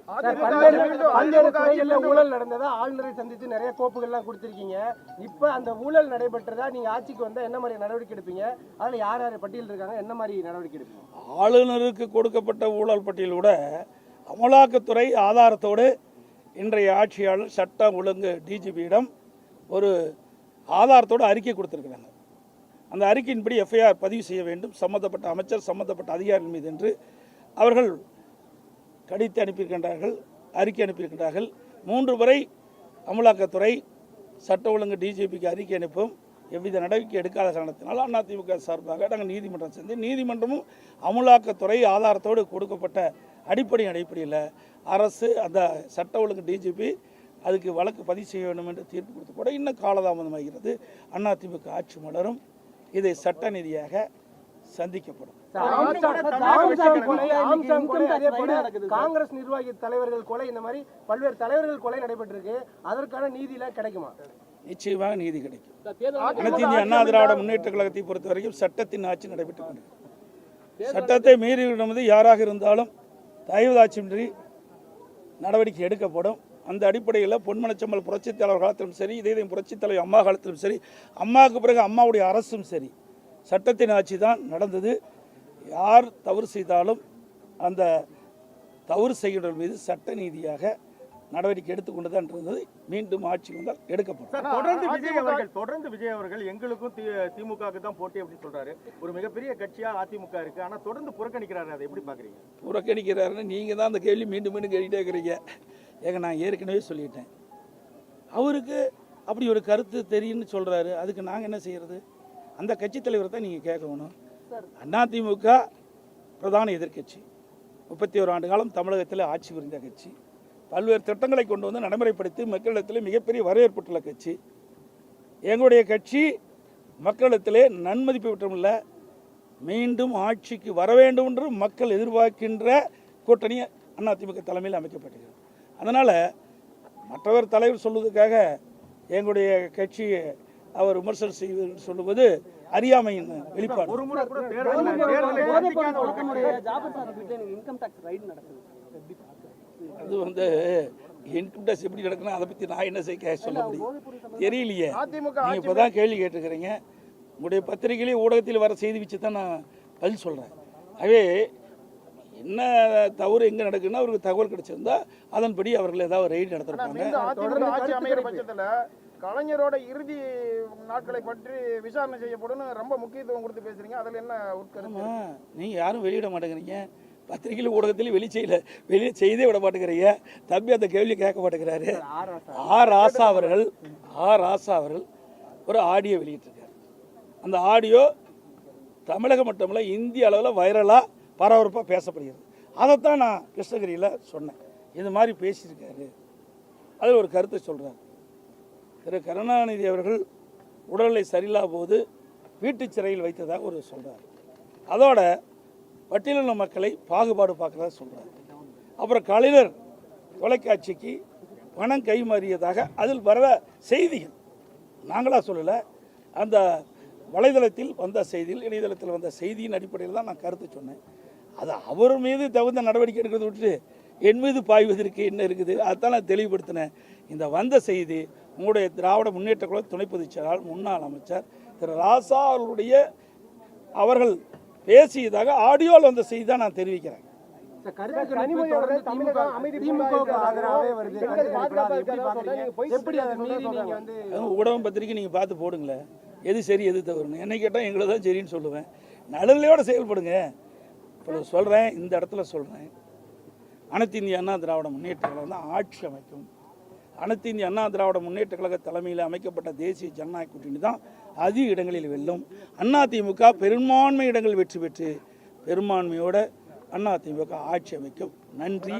பல்வேறு துறைகள்ல ஊழல் நடந்ததா ஆளுநரை சந்தித்து நிறைய கோப்புகள்லாம் கொடுத்திருக்கீங்க. இப்ப அந்த ஊழல் நடைபெற்றதா நீங்க ஆட்சிக்கு வந்தா என்ன மாதிரி நடவடிக்கை எடுப்பீங்க? அதுல யார் யார் பட்டியல் இருக்காங்க, என்ன மாதிரி நடவடிக்கை எடுப்பீங்க? ஆளுநருக்கு கொடுக்கப்பட்ட ஊழல் பட்டியலோட அமலாக்கத்துறை ஆதாரத்தோடு இன்றைய ஆட்சியாளர் சட்டம் ஒழுங்கு டிஜிபியிடம் ஒரு ஆதாரத்தோடு அறிக்கை கொடுத்திருக்கிறாங்க. அந்த அறிக்கையின்படி எஃப்ஐஆர் பதிவு செய்ய வேண்டும் சம்பந்தப்பட்ட அமைச்சர் சம்பந்தப்பட்ட அதிகாரிகள் மீது என்று அவர்கள் கடித்து அனுப்பியிருக்கின்றார்கள், அறிக்கை அனுப்பியிருக்கின்றார்கள். 3 முறை அமலாக்கத்துறை சட்ட ஒழுங்கு டிஜிபிக்கு அறிக்கை அனுப்பும் எவ்வித நடவடிக்கை எடுக்காத காரணத்தினால் அதிமுக சார்பாக நாங்கள் நீதிமன்றம் சென்று நீதிமன்றமும் அமலாக்கத்துறை ஆதாரத்தோடு கொடுக்கப்பட்ட அடிப்படையில் அரசு அந்த சட்ட ஒழுங்கு டிஜிபி அதுக்கு வழக்கு பதிவு செய்ய வேண்டும் என்று தீர்ப்பு கொடுத்து கூட இன்னும் காலதாமதமாகிறது. அதிமுக ஆட்சி மலரும். இதை சட்ட ரீதியாக சந்திக்கப்படும். காங்கிரஸ் நிர்வாகி தலைவர்கள் கொலை, இந்த மாதிரி பல்வேறு தலைவர்கள் கொலை நடைபெற்றிருக்கு. அதற்கான நீதியெல்லாம் கிடைக்குமா? நிச்சயமாக நீதி கிடைக்கும். அனைத்து இந்திய அண்ணா திராவிட முன்னேற்ற கழகத்தை பொறுத்த வரைக்கும் சட்டத்தின் ஆட்சி நடைபெற்றுக் கொண்டிருக்கிறது. சட்டத்தை மீறி யாராக இருந்தாலும் தயவுதாட்சியின்றி நடவடிக்கை எடுக்கப்படும். அந்த அடிப்படையில் பொன்மனச்செம்மல் புரட்சித் தலைவர் காலத்திலும் சரி, இதயம் புரட்சித் தலைவர் அம்மா காலத்திலும் சரி, அம்மாவுக்கு பிறகு அம்மாவுடைய அரசும் சரி, சட்டத்தின் ஆட்சி தான் நடந்தது. யார் தவறு செய்தாலும் அந்த தவறு செய்கிறவர்கள் மீது சட்ட நீதியாக நடவடிக்கை எடுத்துக்கொண்டுதான் இருந்தது. மீண்டும் ஆட்சி வந்தால் எடுக்கப்படும். தொடர்ந்து விஜய் அவர்கள் எங்களுக்கும் திமுகவுக்கு தான் போட்டி அப்படின்னு சொல்றாரு. ஒரு மிகப்பெரிய கட்சியா அதிமுக இருக்கு, ஆனா தொடர்ந்து புறக்கணிக்கிறாரு. அதை எப்படி பாக்குறீங்க? புறக்கணிக்கிறாருன்னு நீங்க தான் அந்த கேள்வி மீண்டும் மீண்டும் கேட்டுட்டே இருக்கிறீங்க. ஏங்க, நான் ஏற்கனவே சொல்லிட்டேன், அவருக்கு அப்படி ஒரு கருத்து தெரியும்னு சொல்றாரு. அதுக்கு நாங்கள் என்ன செய்யறது? அந்த கட்சி தலைவரை தான் நீங்கள் கேட்கணும். அதிமுக பிரதான எதிர்கட்சி, 31 ஆண்டு காலம் தமிழகத்தில் ஆட்சி புரிந்த கட்சி, பல்வேறு திட்டங்களை கொண்டு வந்து நடைமுறைப்படுத்தி மக்களிடத்தில் மிகப்பெரிய வரவேற்புள்ள கட்சி. எங்களுடைய கட்சி மக்களிடத்திலே நன்மதிப்பு பெற்றமில்லை, மீண்டும் ஆட்சிக்கு வர வேண்டும் என்று மக்கள் எதிர்பார்க்கின்ற கூட்டணி அதிமுக தலைமையில் அமைக்கப்பட்டிருக்கிறது. அதனால் மற்றவர் தலைவர் சொல்வதற்காக எங்களுடைய கட்சி அவர் விமர்சனம் செய்வது சொல்லுவது அறியாமையின் வெளிப்பாடு. அது இன்கம் டேக்ஸ் எப்படி நடக்கணும், அதை பற்றி நான் என்ன சொல்ல முடியும் தெரியலையே. நீங்கள் இப்போ தான் கேள்வி கேட்டுக்கிறீங்க. உங்களுடைய பத்திரிகையிலே ஊடகத்தில் வர செய்தி வச்சு தான் நான் பதில் சொல்கிறேன். ஆகவே என்ன தவறு எங்கே நடக்குன்னா அவருக்கு தகவல் கிடைச்சிருந்தா அதன்படி அவர்கள் ஏதாவது ரெய்டு நடத்துறாங்க. கலைஞரோட இறுதி நாட்களை பற்றி விசாரணை செய்யப்படும் ரொம்ப முக்கியத்துவம் கொடுத்து பேசுறீங்க. அதில் என்ன உட்கருத்து? நீங்கள் யாரும் வெளியிட மாட்டேங்கிறீங்க, பத்திரிகையில் ஊடகத்திலும் வெளியே செய்தே விட மாட்டேங்கிறீங்க. தம்பி அந்த கேள்வி கேட்க மாட்டேங்கிறாரு. ஆர் ராசா அவர்கள் ஒரு ஆடியோ வெளியிட்டிருக்காரு. அந்த ஆடியோ தமிழகம் மட்டுமல்ல இந்திய அளவில் வைரலாக பரபரப்பாக பேசப்படுகிறது. அதைத்தான் நான் கிருஷ்ணகிரியில் சொன்னேன். இது மாதிரி பேசியிருக்காரு, அதில் ஒரு கருத்தை சொல்கிறார். திரு கருணாநிதி அவர்கள் உடல்நிலை சரியில்லாத போது வீட்டு சிறையில் வைத்ததாக ஒரு சொல்கிறார். அதோட பட்டியலின மக்களை பாகுபாடு பார்க்கறதா சொல்கிறார். அப்புறம் கலைஞர் தொலைக்காட்சிக்கு பணம் கைமாறியதாக அதில் வர செய்திகள் நாங்களாக சொல்லலை, அந்த வலைதளத்தில் வந்த செய்தியில், இணையதளத்தில் வந்த செய்தியின் அடிப்படையில் தான் நான் கருத்து சொன்னேன். அது அவர் மீது தகுந்த நடவடிக்கை எடுக்கிறத விட்டு என் மீது பாய்வதற்கு என்ன இருக்குது, அதான் நான் தெளிவுபடுத்தினேன். இந்த வந்த செய்தி உங்களுடைய திராவிட முன்னேற்ற கழக துணை பொதுச் செயலாளர் முன்னாள் அமைச்சர் திரு ராசா அவர்கள் பேசியதாக ஆடியோவில் வந்த செய்தி தான் நான் தெரிவிக்கிறேன். ஊடகம் பத்திரிக்கை நீங்கள் பார்த்து போடுங்களேன், எது சரி எது தவறுன்னு. என்னை கேட்டால் எங்களை தான் சரின்னு சொல்லுவேன். நடுநிலையோடு செயல்படுங்க. இப்போ சொல்கிறேன், இந்த இடத்துல சொல்கிறேன், அனைத்து இந்திய அண்ணா திராவிட முன்னேற்ற கழகம் தான் ஆட்சி அமைக்கும். அனைத்து இந்திய அண்ணா திராவிட முன்னேற்ற கழக தலைமையில் அமைக்கப்பட்ட தேசிய ஜனநாயக கூட்டணி தான் அதிக இடங்களில் வெல்லும். அதிமுக பெரும்பான்மை இடங்கள் வெற்றி பெற்று பெரும்பான்மையோட அதிமுக ஆட்சி அமைக்கும். நன்றி.